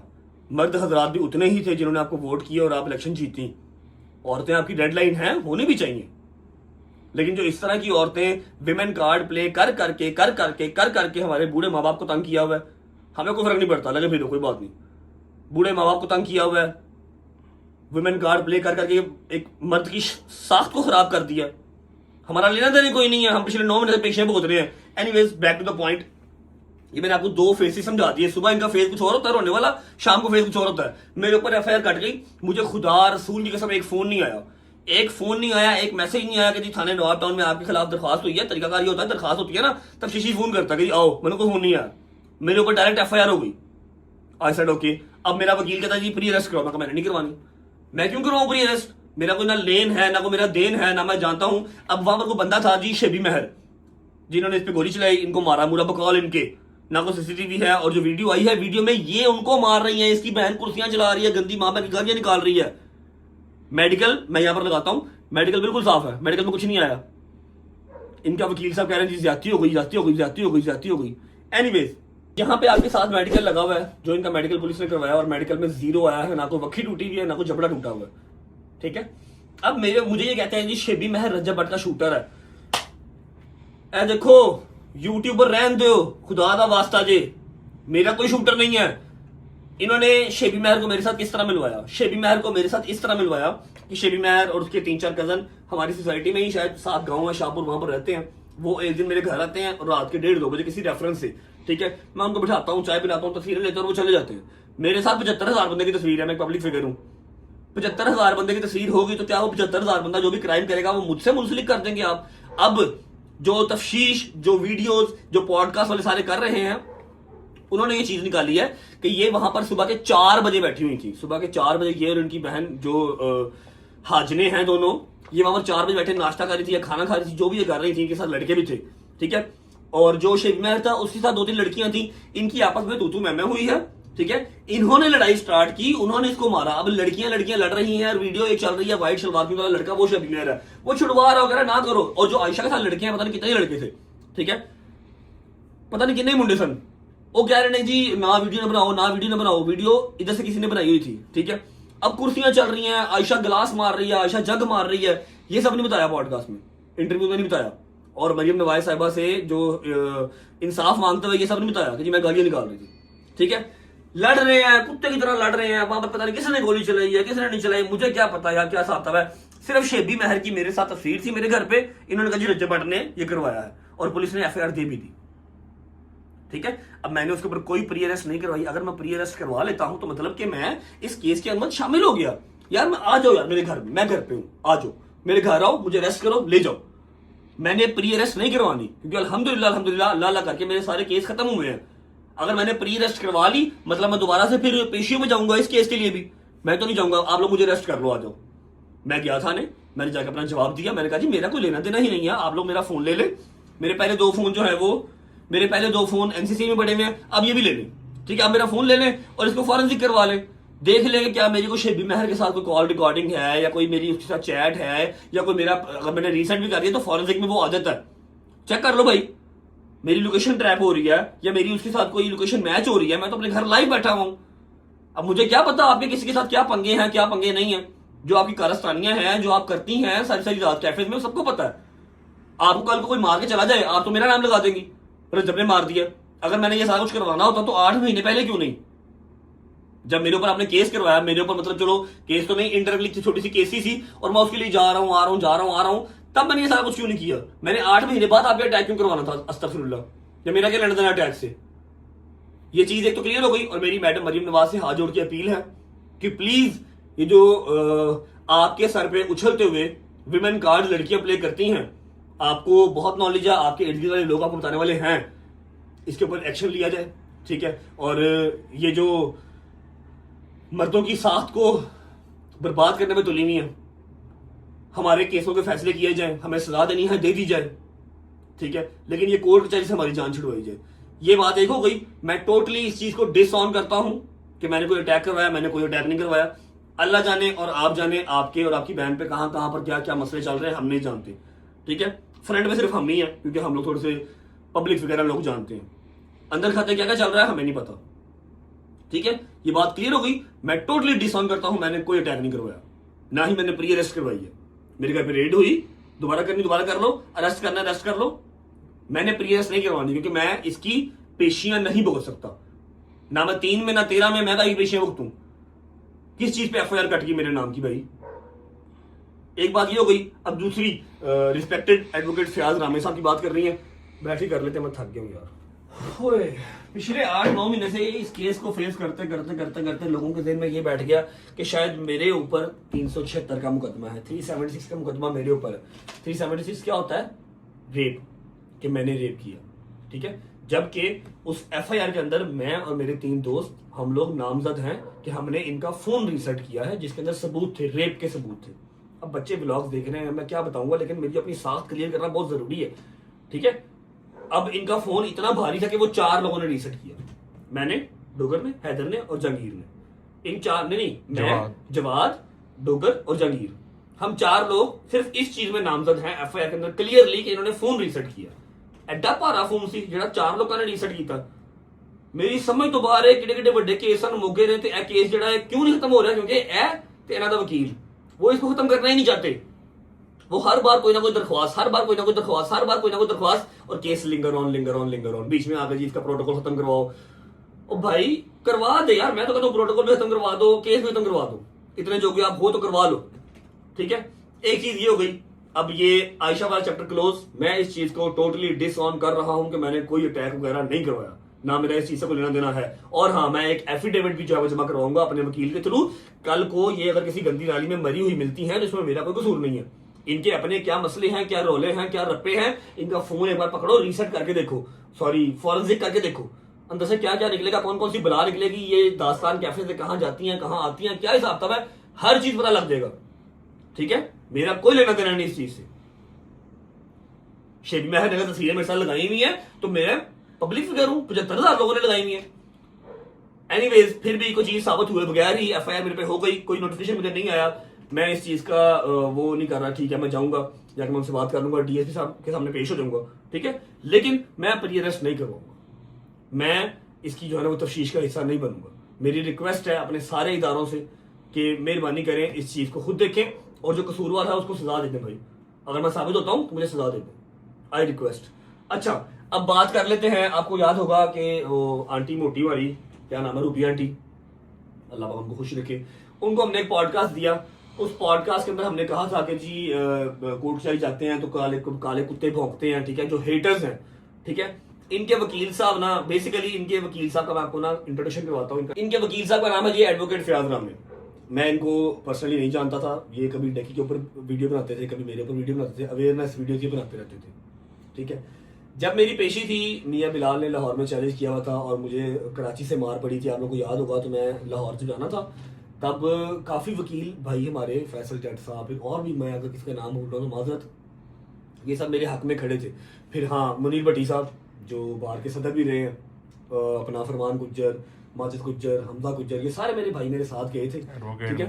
मर्द हजरात भी उतने ही थे जिन्होंने आपको वोट किया और आप इलेक्शन जीती। औरतें आपकी रेड लाइन हैं, होनी भी चाहिए। लेकिन जो इस तरह की औरतें विमेन कार्ड प्ले कर करके हमारे बूढ़े माँ बाप को तंग किया हुआ है, हमें कोई फर्क नहीं पड़ता, लगे फिर कोई बात नहीं। बूढ़े माँ बाप को तंग किया हुआ है, विमेन कार्ड प्ले कर करके एक मर्द की साख्त को खराब कर दिया। हमारा लेना देना कोई नहीं है, हम पिछले 9 महीने से पेशे भुगत रहे हैं। Anyways back to the point, ये मैंने आपको 2 फेसेस समझा दिए। सुबह इनका फेस कुछ और होता है रोने वाला, शाम को फेस कुछ और होता है। मेरे ऊपर FIR कट गई, मुझे खुदा रसूल की कसम एक फोन नहीं आया, एक मैसेज नहीं आया कि जी थाने नवाब टाउन में आपके खिलाफ दरखास्त हुई है। तरीकाकार ये होता है, दरखास्त होती है ना तब शीशी फोन करता है कि आओ, मैंने कोई फोन नहीं आया, मेरे ऊपर डायरेक्ट FIR हो गई। I said okay. अब मेरा वकील कहता है जी प्री अरेस्ट करो, मैंने नहीं करवानी। मैं क्यों करवाऊं प्री अरेस्ट? मेरा कोई ना लेन है, ना कोई मेरा देन है, ना मैं जानता हूं। अब वहां पर कोई बंदा था जी शेबी महर, जिन्होंने इस पे गोली चलाई, इनको मारा, मुरा बकौल इनके, ना कोई CCTV है। और जो वीडियो आई है, वीडियो में ये उनको मार रही है, इसकी बहन कुर्सियां चला रही है, गंदी मां बाप की गालियां निकाल रही है। मेडिकल मैं यहां पर लगाता हूं, मेडिकल बिल्कुल साफ है, मेडिकल में कुछ नहीं आया। इनका वकील साहब कह रहे हैं जी ज्यादती हो गई। एनीवेज, यहाँ पे आपके साथ मेडिकल लगा हुआ है, जो इनका मेडिकल पुलिस ने करवाया, और मेडिकल में 0 आया है, ना कोई वक्की टूटी हुई है, ना कोई जबड़ा टूटा हुआ है। ठीक है, अब मुझे ये कहते हैं जी शेबी महर रजब भट्ट का शूटर है। ए देखो यूट्यूबर रहन दो, खुदा दा वास्ता जे, मेरा कोई शूटर नहीं है। इन्होंने शेबी महर को मेरे साथ किस तरह मिलवाया? शेबी महर को मेरे साथ इस तरह मिलवाया कि शेबी महर और उसके 3-4 कजन हमारी सोसाइटी में ही, शायद 7 गांव है शाहपुर, वहां पर रहते हैं। वो एक दिन मेरे घर आते हैं और रात के 1:30-2 बजे किसी रेफरेंस से, ठीक है, मैं उनको बिठाता हूँ, चाय पिलाता हूँ, तस्वीरें लेते हैं और वो चले जाते हैं। मेरे साथ 75,000 बंदे की तस्वीर है, मैं पब्लिक फिगर हूँ। 75,000 बंदे की तस्वीर होगी तो क्या वो 75,000 बंदा जो भी क्राइम करेगा वो मुझसे मुंसलिक कर देंगे आप? अब जो तफ्शीश, जो वीडियोस, जो पॉडकास्ट वाले सारे कर रहे हैं, उन्होंने ये चीज निकाली है कि ये वहां पर सुबह के 4 बजे बैठी हुई थी। सुबह के 4 बजे ये और उनकी बहन जो हाजने हैं दोनों, ये वहां पर 4 बजे बैठे नाश्ता कर रही थी या खाना खा रही थी, जो भी ये कर रही थी, इनके साथ लड़के भी थे, ठीक है। और जो शेबी महर था उसके साथ 2-3 लड़कियां थी, इनकी आपस में तू मैं हुई है, ठीक है। इन्होंने लड़ाई स्टार्ट की, उन्होंने इसको मारा। अब लड़कियां लड़ रही हैं, वीडियो एक चल रही है, व्हाइट सलवार में वाला लड़का वो शेबी महर है, वो छुड़वा रहा वगैरह, ना करो। और जो आयशा के साथ लड़कियां, पता नहीं कितने लड़के थे, ठीक है, पता नहीं कितने मुंडे सन, वो कह रहे नहीं जी ना वीडियो ना बनाओ, वीडियो इधर से किसी ने बनाई हुई थी, ठीक है। अब कुर्सियां चल रही हैं, आयशा गिलास मार रही है, आयशा जग मार रही है, ये सब नहीं बताया पॉडकास्ट में, इंटरव्यू में नहीं बताया। और मरियम नवाज साहिबा से जो इंसाफ मांगते हुए ये सब नहीं बताया कि जी मैं गालियां निकाल रही थी, ठीक है। लड़ रहे हैं, कुत्ते की तरह लड़ रहे हैं, वहां पर पता नहीं किसने गोली चलाई है, किसने नहीं चलाई, मुझे क्या पता यार क्या हिसाब है। सिर्फ शेबी महर की मेरे साथ तस्वीर थी मेरे घर पे, इन्होंने कहा जी रज्जब भट्ट ने ये करवाया है, और पुलिस ने FIR दे भी दी, ठीक है। अब मैंने उसके ऊपर कोई प्री अरेस्ट नहीं करवाई। अगर मैं प्री अरेस्ट करवा लेता हूं तो मतलब कि मैं इस केस के अंदर शामिल हो गया। यार मैं आ जाओ यार मेरे घर में, मैं घर पे हूं, आ जाओ मेरे घर आओ, मुझे अरेस्ट करो, ले जाओ। मैंने प्री अरेस्ट नहीं करवानी, क्योंकि अल्हम्दुलिल्लाह अल्लाह करके मेरे सारे केस खत्म हुए हैं। अगर मैंने प्री अरेस्ट करवा ली मतलब मैं दोबारा से फिर पेशियों में जाऊंगा इस केस के लिए भी, मैं तो नहीं जाऊंगा। आप लोग मुझे अरेस्ट कर लो, आ जाओ। मैं गया था, मैंने जाकर अपना जवाब दिया, मैंने कहा जी मेरा कोई लेना देना ही नहीं है, आप लोग मेरा फोन ले ले। मेरे पहले 2 फोन जो है वो मेरे पहले 2 फोन NCC में पड़े हुए हैं, अब ये भी ले लें, ठीक है। आप मेरा फोन ले लें और इसको फॉरेंसिक करवा लें, देख लेंगे क्या मेरी कोई शेबी महर के साथ कोई कॉल रिकॉर्डिंग है या कोई मेरी उसके साथ चैट है या कोई मेरा, अगर मैंने रीसेंट भी कर दिया तो फॉरेंसिक में वो आदत है, चेक कर लो भाई मेरी लोकेशन ट्रैप हो रही है या मेरी उसके साथ कोई लोकेशन मैच हो रही है। मैं तो अपने घर लाइव बैठा हूं, अब मुझे क्या पता आपके किसी के साथ क्या पंगे हैं क्या पंगे नहीं है। जो आपकी कारस्तानियां हैं, जो आप करती हैं सारी रात कैफेज में, सबको पता है। आपको कल को कोई मार के चला जाए, आप तो मेरा नाम लगा देंगी, रज्जब ने मार दिया। अगर मैंने ये सारा कुछ करवाना होता तो 8 महीने पहले क्यों नहीं, जब मेरे ऊपर आपने केस करवाया, मेरे ऊपर मतलब चलो केस तो नहीं, इंटरव्यू छोटी सी केस ही थी और मैं उसके लिए जा रहा हूं आ रहा हूं, तब मैंने ये सारा कुछ क्यों नहीं किया। मैंने 8 महीने बाद आप अटैक क्यों करवाना था, अस्तगफिरुल्लाह, या मेरा क्या लेना देना अटैक से। ये चीज एक तो क्लियर हो गई। और मेरी मैडम मरियम नवाज से हाथ जोड़ के अपील है कि प्लीज ये जो आपके सर पे उछलते हुए विमेन कार्ड लड़कियां प्ले करती हैं, आपको बहुत नॉलेज है, आपके इर्द गिर्द वाले लोग आपको बताने वाले हैं, इसके ऊपर एक्शन लिया जाए, ठीक है। और ये जो मर्दों की साख को बर्बाद करने में तुली हुई है, हमारे केसों के फैसले किए जाएं, हमें सजा देनी है दे दी जाए, ठीक है, लेकिन ये कोर्ट कचहरी से हमारी जान छुड़वाई जाए। ये बात एक हो गई। मैं टोटली इस चीज को डिसऑन करता हूं कि मैंने कोई अटैक करवाया, मैंने कोई अटैक नहीं करवाया। अल्लाह जाने और आप जाने आपके और आपकी बहन पे कहां पर क्या क्या मसले चल रहे हैं, हम नहीं जानते, ठीक है। फ्रंट में सिर्फ हम ही है क्योंकि हम लोग थोड़े से पब्लिक फिगर लोग जानते हैं, अंदर खाते क्या क्या चल रहा है हमें नहीं पता, ठीक है। ये बात क्लियर हो गई। मैं टोटली डिसऑन करता हूं, मैंने कोई अटैक नहीं करवाया, ना ही मैंने प्री अरेस्ट करवाई है। मेरे घर पे रेड हुई, दोबारा करनी दोबारा कर लो, अरेस्ट करना अरेस्ट कर लो, मैंने प्री अरेस्ट नहीं करवानी क्योंकि मैं इसकी पेशियां नहीं भुगत सकता, ना मैं 3 में ना 13 में मैं भाई पेशियां भुगतूं। किस चीज पे FIR कट गई मेरे नाम की भाई, एक बात ये हो गई। अब दूसरी, रिस्पेक्टेड एडवोकेट फयाज रामे साहब की बात कर रही है, बैठ ही कर लेते, मैं थक गया हूं यार। ओए पिछले 8-9 महीने से इस केस को फेस करते करते लोगों के दिल में ये बैठ गया कि शायद मेरे ऊपर 376 का मुकदमा है, 376 का मुकदमा मेरे ऊपर है। 376 क्या होता है, रेप, कि मैंने रेप किया, ठीक है। जबकि उस FIR के अंदर मैं और मेरे 3 दोस्त हम लोग नामजद हैं कि हमने इनका फोन रीसेट किया है जिसके अंदर सबूत थे, रेप के सबूत थे। अब बच्चे ब्लॉग्स देख रहे हैं, मैं क्या बताऊंगा, लेकिन मेरी अपनी साख क्लियर करना बहुत जरूरी है, ठीक है। अब इनका फोन इतना भारी था कि वो 4 लोगों ने रीसेट किया, मैंने, डोगर ने, हैदर ने और जहांगीर ने। इन 4 ने नहीं, मैं, जवाद, डोगर और जहांगीर, हम 4 लोग सिर्फ इस चीज में नामजद हैं FIR के अंदर क्लियरली कि इन्होंने फोन रीसेट किया। एडा भारा फोन सी जो 4 लोगों ने रीसेट किया। मेरी समझ तो बाहर है किडे बड़े केस मोगे ने, केस जो क्यों नहीं खत्म हो रहा, क्योंकि इन्हों का वकील वो इसको खत्म करना ही नहीं चाहते। वो हर बार कोई ना कोई दरख्वास्त, हर बार कोई ना कोई दरख्वास्त, और केस लिंगर ऑन। बीच में आकर जी इसका प्रोटोकॉल खत्म करवाओ। ओ भाई करवा दे यार, मैं तो कहता हूं प्रोटोकॉल भी खत्म करवा दो, केस भी खत्म करवा दो, इतने जो कि आप हो तो करवा लो, ठीक है। एक चीज ये हो गई। अब ये आयशा वाला चैप्टर क्लोज। मैं इस चीज को टोटली डिसऑन कर रहा हूं कि मैंने कोई अटैक वगैरह नहीं करवाया, ना मेरा इस चीज से कोई लेना देना है। और हाँ, मैं एक एफिडेविट भी जो है जमा करवाऊंगा अपने वकील के थ्रू। कल को ये अगर किसी गंदी नाली में मरी हुई मिलती है तो इसमें मेरा कोई कसूर नहीं है। इनके अपने क्या मसले हैं, क्या रोले हैं, क्या रप्पे हैं, इनका फोन एक बार पकड़ो, रीसेट करके देखो, सॉरी फॉरेंसिक करके देखो, अंदर से क्या क्या निकलेगा, कौन कौन सी बला निकलेगी, ये दास्तान कैफे से कहां जाती हैं, कहां आती हैं, क्या हिसाब था, हर चीज पता लग जाएगा। ठीक है, मेरा कोई लेना देना नहीं इस चीज से। शेबी महर अगर तस्वीरें मेरे साथ लगाई हुई है तो मैं पब्लिक फिगर हूं, 75,000 लोगों ने लगाई हुई है। एनीवेज, फिर भी कोई चीज साबित हुए बगैर ही एफआईआर मेरे पे हो गई, कोई नोटिफिकेशन मुझे नहीं आया, मैं इस चीज का वो नहीं कर रहा। ठीक है, मैं जाऊंगा, जाकर मैं उनसे बात कर लूंगा, डीएसपी साहब के सामने पेश हो जाऊंगा, ठीक है, लेकिन मैं प्री अरेस्ट नहीं करवाऊंगा, मैं इसकी जो है ना वो तफ्तीश का हिस्सा नहीं बनूंगा। मेरी रिक्वेस्ट है अपने सारे इदारों से कि मेहरबानी करें, इस चीज को खुद देखें और जो कसूरवार है उसको सजा दे दें। भाई अगर मैं साबित होता हूं तो मुझे सजा दे दें, आई रिक्वेस्ट। अच्छा, अब बात कर लेते हैं। आपको याद होगा कि वो आंटी मोटी वाली, क्या नाम है, रूबी आंटी, अल्लाह पाक उनको खुश रखे, उनको हमने एक पॉडकास्ट दिया। उस पॉडकास्ट के अंदर हमने कहा था कि जी कोर्ट चाई जाते हैं तो काले कुत्ते भौंकते हैं, ठीक है, जो हेटर्स हैं, ठीक है। इनके वकील साहब ना, बेसिकली इनके वकील साहब का मैं आपको ना इंट्रोडक्शन करवाता हूँ। इनके वकील साहब का नाम है जी एडवोकेट फयाज रामे। मैं इनको पर्सनली नहीं जानता था, ये कभी डेकी के ऊपर वीडियो बनाते थे, कभी मेरे ऊपर वीडियो बनाते थे, अवेयरनेस वीडियो ही बनाते रहते थे, ठीक है। जब मेरी पेशी थी, मियां बिलाल ने लाहौर में चैलेंज किया हुआ था और मुझे कराची से मार पड़ी थी, आप लोगों को याद होगा, तो मैं लाहौर से जाना था। तब काफ़ी वकील भाई हमारे, फैसल जट साहब और भी, मैं अगर किसी का नाम भूल रहा हूँ तो माजरत, ये सब मेरे हक में खड़े थे। फिर हाँ, मुनीर भट्टी साहब जो बार के सदर भी रहे हैं, अपना फरमान गुज्जर, माजिद गुज्जर, हमजा गुज्जर, ये सारे मेरे भाई मेरे साथ गए थे, ठीक है।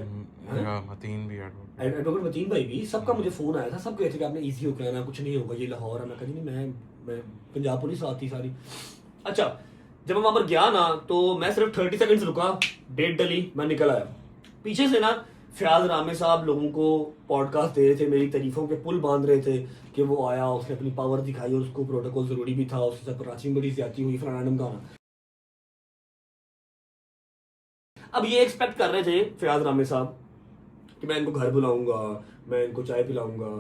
एडवोकेट मतीन भाई भी, सबका मुझे फोन आया था, सब कहे थे कि आपने इजी होकर आना, कुछ नहीं होगा, ये लाहौर है। मैं कहा नहीं, मैं पंजाब पुलिस आती सारी। अच्छा, जब मैं वहां पर गया ना तो मैं सिर्फ 30 सेकंड्स रुका, डेट डली, मैं निकल आया। पीछे से ना फयाज रामे साहब लोगों को पॉडकास्ट दे रहे थे, मेरी तारीफों के पुल बांध रहे थे कि वो आया, उसने अपनी पावर दिखाई और उसको प्रोटोकॉल जरूरी भी था, उसके साथ कराची में बड़ी ज्यादती हुई, फलाना ढमकाना। अब ये एक्सपेक्ट कर रहे थे फयाज रामे साहब कि मैं इनको घर बुलाऊंगा, मैं इनको चाय पिलाऊंगा।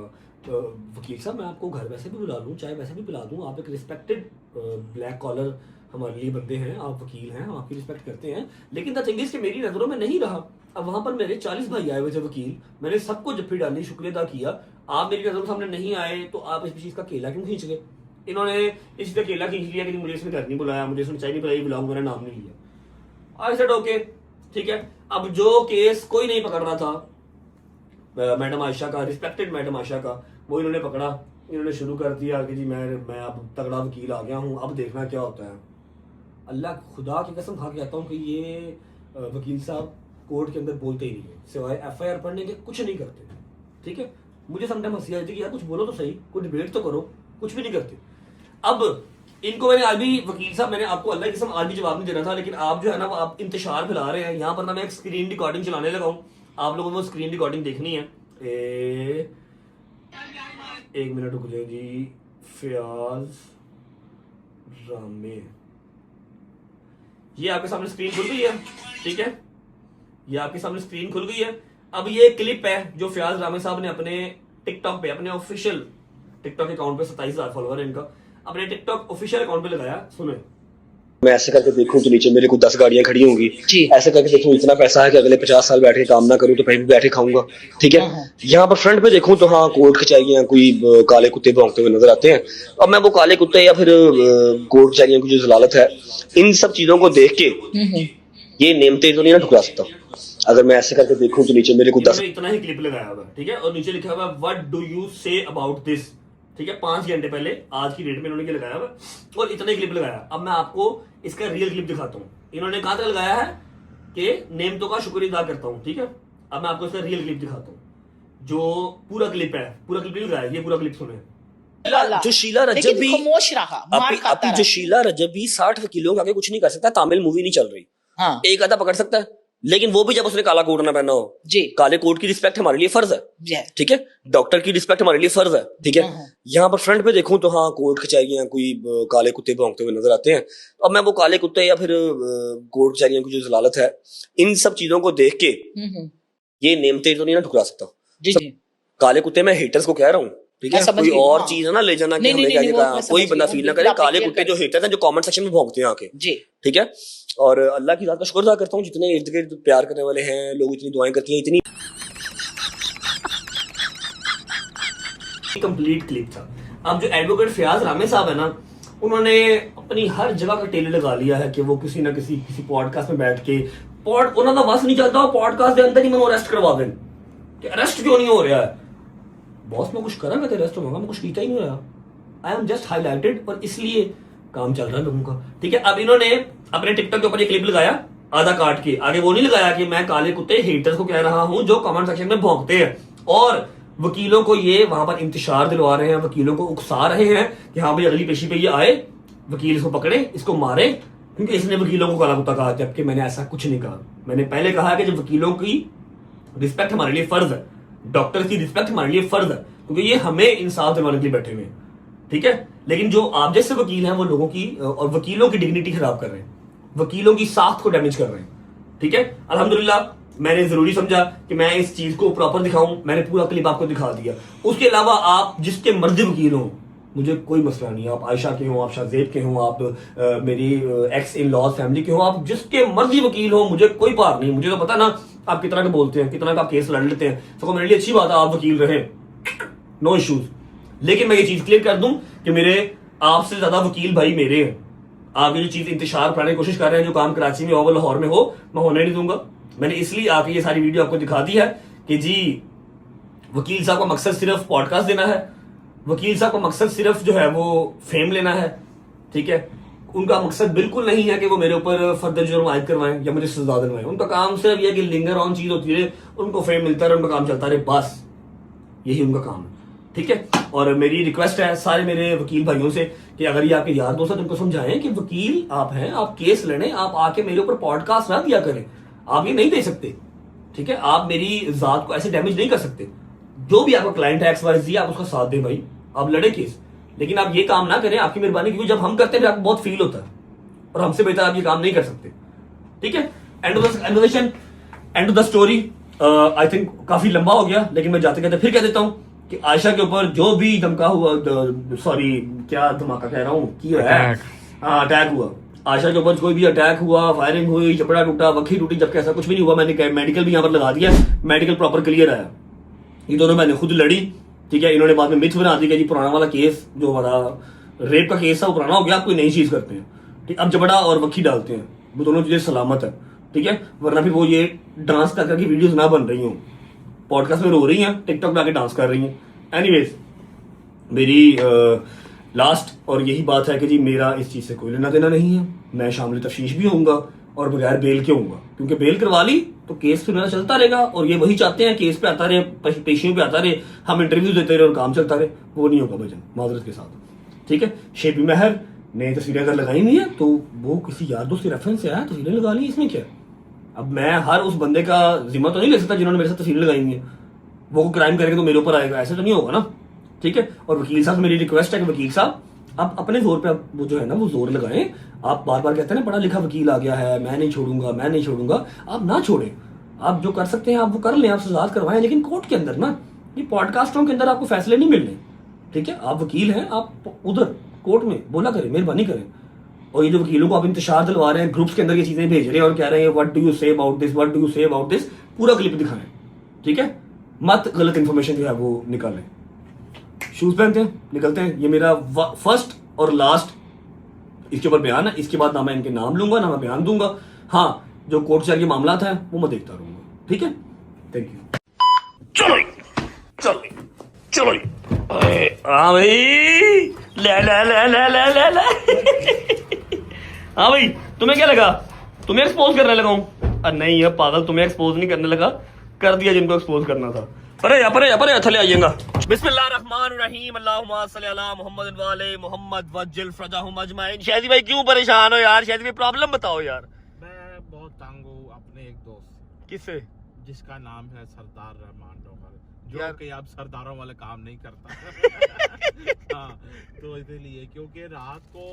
वकील साहब, मैं आपको घर वैसे भी बुला लूँ, चाय वैसे भी पिला दूँ, आप एक रिस्पेक्टेड ब्लैक कॉलर हमारे लिए बंदे हैं, आप वकील हैं, हम आपकी रिस्पेक्ट करते हैं। लेकिन द थिंग इज कि मेरी नज़रों में नहीं रहा। अब वहां पर मेरे 40 भाई आए हुए थे वकील, मैंने सबको जफ्फी डाली, शुक्रिया अदा किया। आप मेरी नज़रों सामने नहीं आए तो आप इस चीज़ का केला क्यों खींच गए? इन्होंने इसी का केला खींच लिया कि मुझे इसने घर नहीं बुलाया, मुझे इसने चाय नहीं पिलाई, बुलाऊंगा, मैंने नाम नहीं लिया। आई सेड ओके, ठीक है। अब जो केस कोई नहीं पकड़ रहा था, मैडम आयशा का, रिस्पेक्टेड मैडम आयशा का, वो इन्होंने पकड़ा। इन्होंने शुरू कर दिया कि जी मैं अब तगड़ा वकील आ गया हूँ, अब देखना क्या होता है। अल्लाह खुदा की कसम खा के कहता हूँ कि ये वकील साहब कोर्ट के अंदर बोलते ही नहीं है, सिवाय एफआईआर पढ़ने के कुछ नहीं करते, ठीक है। मुझे समटाइम हंसी आती है कि यार कुछ बोलो तो सही, कोई डिबेट तो करो, कुछ भी नहीं करते। अब इनको मैंने आज भी, वकील साहब, मैंने आपको अल्लाह की कसम आज भी जवाब नहीं देना था, लेकिन आप जो है ना वो आप इंतशार फैला रहे हैं। यहाँ पर ना मैं एक स्क्रीन रिकॉर्डिंग चलाने लगा हूँ, आप लोगों को वो स्क्रीन रिकॉर्डिंग देखनी है। एक मिनट रुक जाए जी। फयाज रामे, ये आपके सामने स्क्रीन खुल गई है, ठीक है, ये आपके सामने स्क्रीन खुल गई है। अब ये क्लिप है जो फयाज रामे साहब ने अपने टिकटॉक पे, अपने ऑफिशियल टिकटॉक अकाउंट पे, 27,000 फॉलोअर है इनका, अपने टिकटॉक ऑफिशियल अकाउंट पे लगाया। सुने, मैं ऐसे करके देखूं तो नीचे मेरे को 10 गाड़ियां खड़ी होंगी, ऐसे करके देखूं इतना पैसा है कि अगले 50 साल बैठ के काम ना करूं तो कहीं भी बैठे खाऊंगा, ठीक है। यहाँ पर फ्रंट पे देखूं तो हाँ, कोर्ट कचहरियां, कोई काले कुत्ते भौंकते हुए नजर आते हैं। अब मैं वो काले कुत्ते या फिर कोर्ट कचहरियों की जो जलालत है, इन सब चीजों को देख के ये नेमते तो नहीं ना ठुकरा सकता। अगर मैं ऐसे करके देखूं तो नीचे मेरे को 10, इतना ही क्लिप लगाया हुआ, ठीक है, और नीचे लिखा हुआ what do you say about this, ठीक है। 5 घंटे पहले आज की डेट में इन्होंने क्या लगाया हुआ, और इतने क्लिप लगाया। अब मैं आपको इसका रियल क्लिप दिखाता हूँ। इन्होंने कहा था लगाया है कि नेमतों का शुक्र अदा करता हूँ, ठीक है। अब मैं आपको इसका रियल क्लिप दिखाता हूँ, जो पूरा क्लिप है, पूरा क्लिप नहीं लगाया, ये पूरा क्लिप सुने। जो शीला रजब भी खामोश रहा, मार खाता जो शीला रजब भी 60 वकीलों के आगे कुछ नहीं कर सकता। तामिल मूवी नहीं चल रही, हाँ। एक आधा पकड़ सकता है, लेकिन वो भी जब उसने काला कोट ना पहना हो जी, काले कोट की रिस्पेक्ट हमारे लिए फर्ज है, ठीक है। डॉक्टर की रिस्पेक्ट हमारे लिए फर्ज है, ठीक है। यहाँ पर फ्रंट पे देखूं तो हाँ, कोर्ट कचहरियां, कोई काले कुत्ते भौंकते हुए नजर आते हैं। अब मैं वो काले कुत्ते या फिर कोर्ट कचहरियों की जो जलालत है, इन सब चीजों को देख के ये नेमते तो नहीं ना ठुकरा सकता। काले कुत्ते मैं हेटर्स को कह रहा हूँ, ठीक है। कोई और चीज है ना ले जाना कि हमने क्या कहा, कोई बंदा फील ना करे। काले कुत्ते जो हेटर्स हैं, जो कमेंट सेक्शन में भौंकते हैं आके, ठीक है। और अल्लाह की ज़ात का शुक्र अदा करता हूँ, जितने इर्द गिर्द प्यार करने वाले हैं लोग, इतनी दुआएं करती हैं, इतनी कंप्लीट क्लिप था। अब जो एडवोकेट फयाज रामे साहब है ना, उन्होंने अपनी हर जगह का टेले लगा लिया है कि वो किसी ना किसी पॉडकास्ट में बैठ के उन्होंने बस नहीं चलता, पॉडकास्ट के अंदर ही मैं अरेस्ट करवा दें। कि अरेस्ट क्यों नहीं हो रहा है। बॉस मैं कुछ करा, मैं अरेस्ट होगा, मैं कुछ कीता ही नहीं रहा, आई एम जस्ट हाईलाइटेड, और इसलिए काम चल रहा है लोगों का। ठीक है, अब इन्होंने अपने टिकटॉक के ऊपर ये क्लिप लगाया आधा काट के, आगे वो नहीं लगाया कि मैं काले कुत्ते हेटर्स को कह रहा हूं जो कमेंट सेक्शन में भौंकते हैं, और वकीलों को ये वहां पर इंतशार दिलवा रहे हैं, वकीलों को उकसा रहे हैं कि हाँ भाई अगली पेशी पे ये आए, वकील इसको पकड़े, इसको मारे, क्योंकि इसने वकीलों को काला कुत्ता कहा, जबकि मैंने ऐसा कुछ नहीं कहा। मैंने पहले कहा कि जब वकीलों की रिस्पेक्ट हमारे लिए फर्ज है, डॉक्टर की रिस्पेक्ट हमारे लिए फर्ज है, क्योंकि ये हमें इंसाफ दिलवाने के लिए बैठे हुए हैं। ठीक है, लेकिन जो आप जैसे वकील हैं वो लोगों की और वकीलों की डिग्निटी खराब कर रहे हैं, वकीलों की साख्त को डैमेज कर रहे हैं। ठीक है, अल्हम्दुलिल्लाह मैंने जरूरी समझा कि मैं इस चीज को प्रॉपर दिखाऊं, मैंने पूरा क्लिप आपको दिखा दिया। उसके अलावा आप जिसके मर्जी वकील हो, मुझे कोई मसला नहीं, आप आयशा के हो, आप शाहजेब के हो, आप मेरी एक्स इन लॉज फैमिली के हो, आप जिसके मर्जी वकील हो, मुझे कोई पार नहीं। मुझे तो पता ना आप कितना का बोलते हैं, कितना का आप केस लड़ लेते हैं, तो मेरे लिए अच्छी बात है आप वकील रहे, नो इश्यूज। लेकिन मैं ये चीज क्लियर कर दूं कि मेरे आपसे ज्यादा वकील भाई मेरे हैं। आप ये जो चीज इंतशार कराने की कोशिश कर रहे हैं, जो काम कराची में हो, लाहौर में हो, मैं होने नहीं दूंगा। मैंने इसलिए आके ये सारी वीडियो आपको दिखा दी है कि जी वकील साहब का मकसद सिर्फ पॉडकास्ट देना है, वकील साहब का मकसद सिर्फ जो है वो फेम लेना है। ठीक है, उनका मकसद बिल्कुल नहीं है कि वो मेरे ऊपर फर्दर जुर्म आयद करवाएं या मुझे सजा दिलवाएं। उनका काम सिर्फ ये कि लिंगर ऑन चीज होती है, उनको फेम मिलता रहे, उनका काम चलता रहे, बस यही उनका काम है। ठीक है, और मेरी रिक्वेस्ट है सारे मेरे वकील भाइयों से कि अगर ये आपके यार दोस्त हैं तो उनको समझाएं कि वकील आप हैं, आप केस लड़ें, आप आके मेरे ऊपर पॉडकास्ट ना दिया करें, आप ये नहीं दे सकते। ठीक है, आप मेरी जात को ऐसे डैमेज नहीं कर सकते। जो भी आपका क्लाइंट है XYZ, आप उसका साथ दें भाई, आप लड़े केस, लेकिन आप ये काम ना करें, आपकी मेहरबानी, क्योंकि जब हम करते हैं आपको बहुत फील होता है, और हमसे बेहतर आप ये काम नहीं कर सकते। ठीक है, end of the conversation, end of the story. I think काफी लंबा हो गया, लेकिन मैं जाते कहते फिर कह देता हूँ कि आयशा के ऊपर जो भी धमका हुआ, सॉरी क्या धमाका कह रहा हूँ, अटैक हुआ, आयशा के ऊपर कोई भी अटैक हुआ, फायरिंग हुई, चपड़ा टूटा, वक्की टूटी, जबकि ऐसा कुछ भी नहीं हुआ। मैंने मेडिकल भी यहाँ पर लगा दिया, मेडिकल प्रॉपर क्लियर आया। ये दोनों मैंने खुद लड़ी। ठीक है, इन्होंने बाद में मिथ बना दी कि जी पुराना वाला केस जो हमारा रेप का केस था वो पुराना हो गया, आप कोई नई चीज करते हैं। ठीक, अब जबड़ा और वक्की डालते हैं, वो दोनों चीजें सलामत है। ठीक है, वरना फिर वो ये डांस कर करके वीडियोस ना बन रही हूँ, पॉडकास्ट में रो रही हैं, टिकटॉक पे आके डांस कर रही हैं। एनीवेज, मेरी लास्ट और यही बात है कि जी मेरा इस चीज से कोई लेना देना नहीं है। मैं शामिल तफ्तीश भी होऊंगा और बगैर बेल के होऊंगा, क्योंकि बेल करवा ली तो केस फिर मेरा चलता रहेगा, और ये वही चाहते हैं केस पे आता रहे, पेशियों पे आता रहे, हम इंटरव्यू देते रहे और काम चलता रहे। वो नहीं होगा भजन, माजरत के साथ। ठीक है, शेबी महर ने तस्वीरें अगर लगाई हुई है तो वो किसी यार दोस्त के रेफरेंस से आया, तस्वीरें लगा ली, इसमें क्या। अब मैं हर उस बंदे का जिम्मा तो नहीं ले सकता जिन्होंने मेरे साथ तस्वीरें लगाई हुई है, वो क्राइम करेंगे तो मेरे ऊपर आएगा, ऐसे तो नहीं होगा ना। ठीक है, और वकील साहब से मेरी रिक्वेस्ट है कि वकील साहब आप अपने जोर पे आप वो जो है ना वो जोर लगाएं। आप बार बार कहते हैं ना पढ़ा लिखा वकील आ गया है, मैं नहीं छोड़ूंगा, मैं नहीं छोड़ूंगा, आप ना छोड़ें। आप जो कर सकते हैं आप वो कर लें, आप सजा करवाएं, लेकिन कोर्ट के अंदर ना, ये पॉडकास्टों के अंदर आपको फैसले नहीं मिलने। ठीक है, आप वकील हैं, आप उधर कोर्ट में बोला करें, मेहरबानी करें। और ये जो वकीलों को आप इंतशार दिलवा रहे हैं, ग्रुप्स के अंदर ये चीजें भेज रहे हैं और कह रहे हैं what do you say about this, what do you say about this, पूरा क्लिप दिखाएं। ठीक है, मत गलत इंफॉर्मेशन जो है वो निकालें। शूज पहनते हैं, निकलते हैं। ये मेरा फर्स्ट और लास्ट इसके ऊपर बयान है। इसके बाद ना मैं इनके नाम लूंगा ना मैं बयान दूंगा। हाँ, जो कोर्ट से आगे मामला है वो मैं देखता रहूंगा। ठीक है, थैंक यू। चलो चलो चलो, हाँ भाई, ले ले ले ले ले ले ले। हाँ भाई, तुम्हें क्या लगा तुम्हें एक्सपोज करने लगा हूं? अरे नहीं है पागल, तुम्हें एक्सपोज नहीं करने लगा, कर दिया जिनको एक्सपोज करना था। परे थले आइएगा। बिस्मिल्लाहिर्रहमानिर्रहीम, अल्लाहुम्मा सल्ली अला मुहम्मद व आले मुहम्मद वज्जिल फरजाहुम अजमाइन। शादी भाई क्यों परेशान हो यार? शादी भाई प्रॉब्लम बताओ यार। मैं बहुत तंग हूँ अपने एक दोस्त किससे? जिसका नाम है सरदार रहमान डोगर, जो यार कि अब सरदारों वाले काम नहीं करता। हाँ, तो इसलिए क्योंकि रात को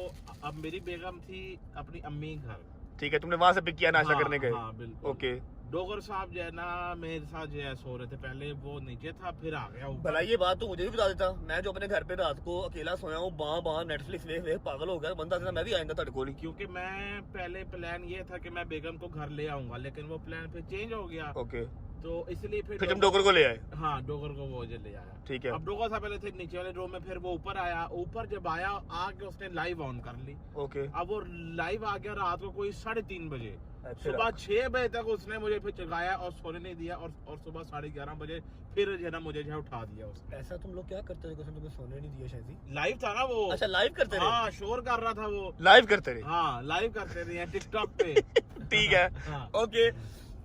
अब मेरी बेगम थी अपनी अम्मी घर। ठीक है, तुमने वहां से पिक किया नाश्ता हाँ, करने गए? हाँ, बिल्कुल। ओके, डोगर साहब जो है ना मेरे साथ जो है सो रहे थे, पहले वो नीचे था फिर आ गया ऊपर। भला ये बात तो मुझे भी बता देता। मैं जो अपने घर पे रात को अकेला सोया हूँ, बाहर नेटफ्लिक्स देख पागल हो गया, बंदा था मैं भी आइंदा तेरे को नहीं। क्योंकि मैं पहले प्लान ये था कि मैं बेगम को घर ले आऊंगा, लेकिन वो प्लान फिर चेंज हो गया। ओके, तो इसलिए फिर तुम डोगर को ले आए। हाँ, डोगर को वो ले आया। ठीक है। अब डोगर से पहले थे नीचे वाले रूम में, फिर वो ऊपर आया। ऊपर जब आया आके उसने लाइव ऑन कर ली। ओके। अब वो लाइव आ गया रात को कोई 3:30 बजे। अच्छा। सुबह 6 बजे तक उसने मुझे फिर जगाया और सोने नहीं दिया, और सुबह 11:30 बजे फिर जो है ना मुझे जो है उठा दिया उसने। ऐसा तुम लोग क्या करते थे कि तुम्हें सोने नहीं दिया शायद? लाइव था ना वो। अच्छा, लाइव करते रहे? हाँ, शोर कर रहा था वो। लाइव करते रहे? हाँ, लाइव करते रहे टिकटॉक पे। ठीक है। हाँ। ओके।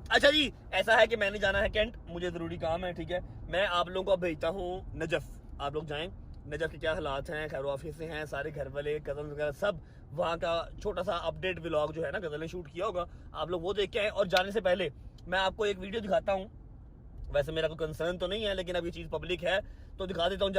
अच्छा जी, ऐसा है कि मैंने जाना है कैंट, मुझे जरूरी काम है। ठीक है, मैं आप लोगों को भेजता हूँ नजफ। आप लोग जाएं, नजफ के क्या हालात हैं, खैर ऑफिस से हैं, सारे घर वाले कजन वगैरह सब वहाँ का छोटा सा अपडेट व्लॉग जो है ना गजल ने शूट किया होगा, आप लोग वो देख के आए। और जाने से पहले मैं आपको एक वीडियो दिखाता हूँ। वैसे मेरा कोई कंसर्न तो नहीं है, लेकिन अब ये चीज़ पब्लिक है तो दिखा देता हूँ।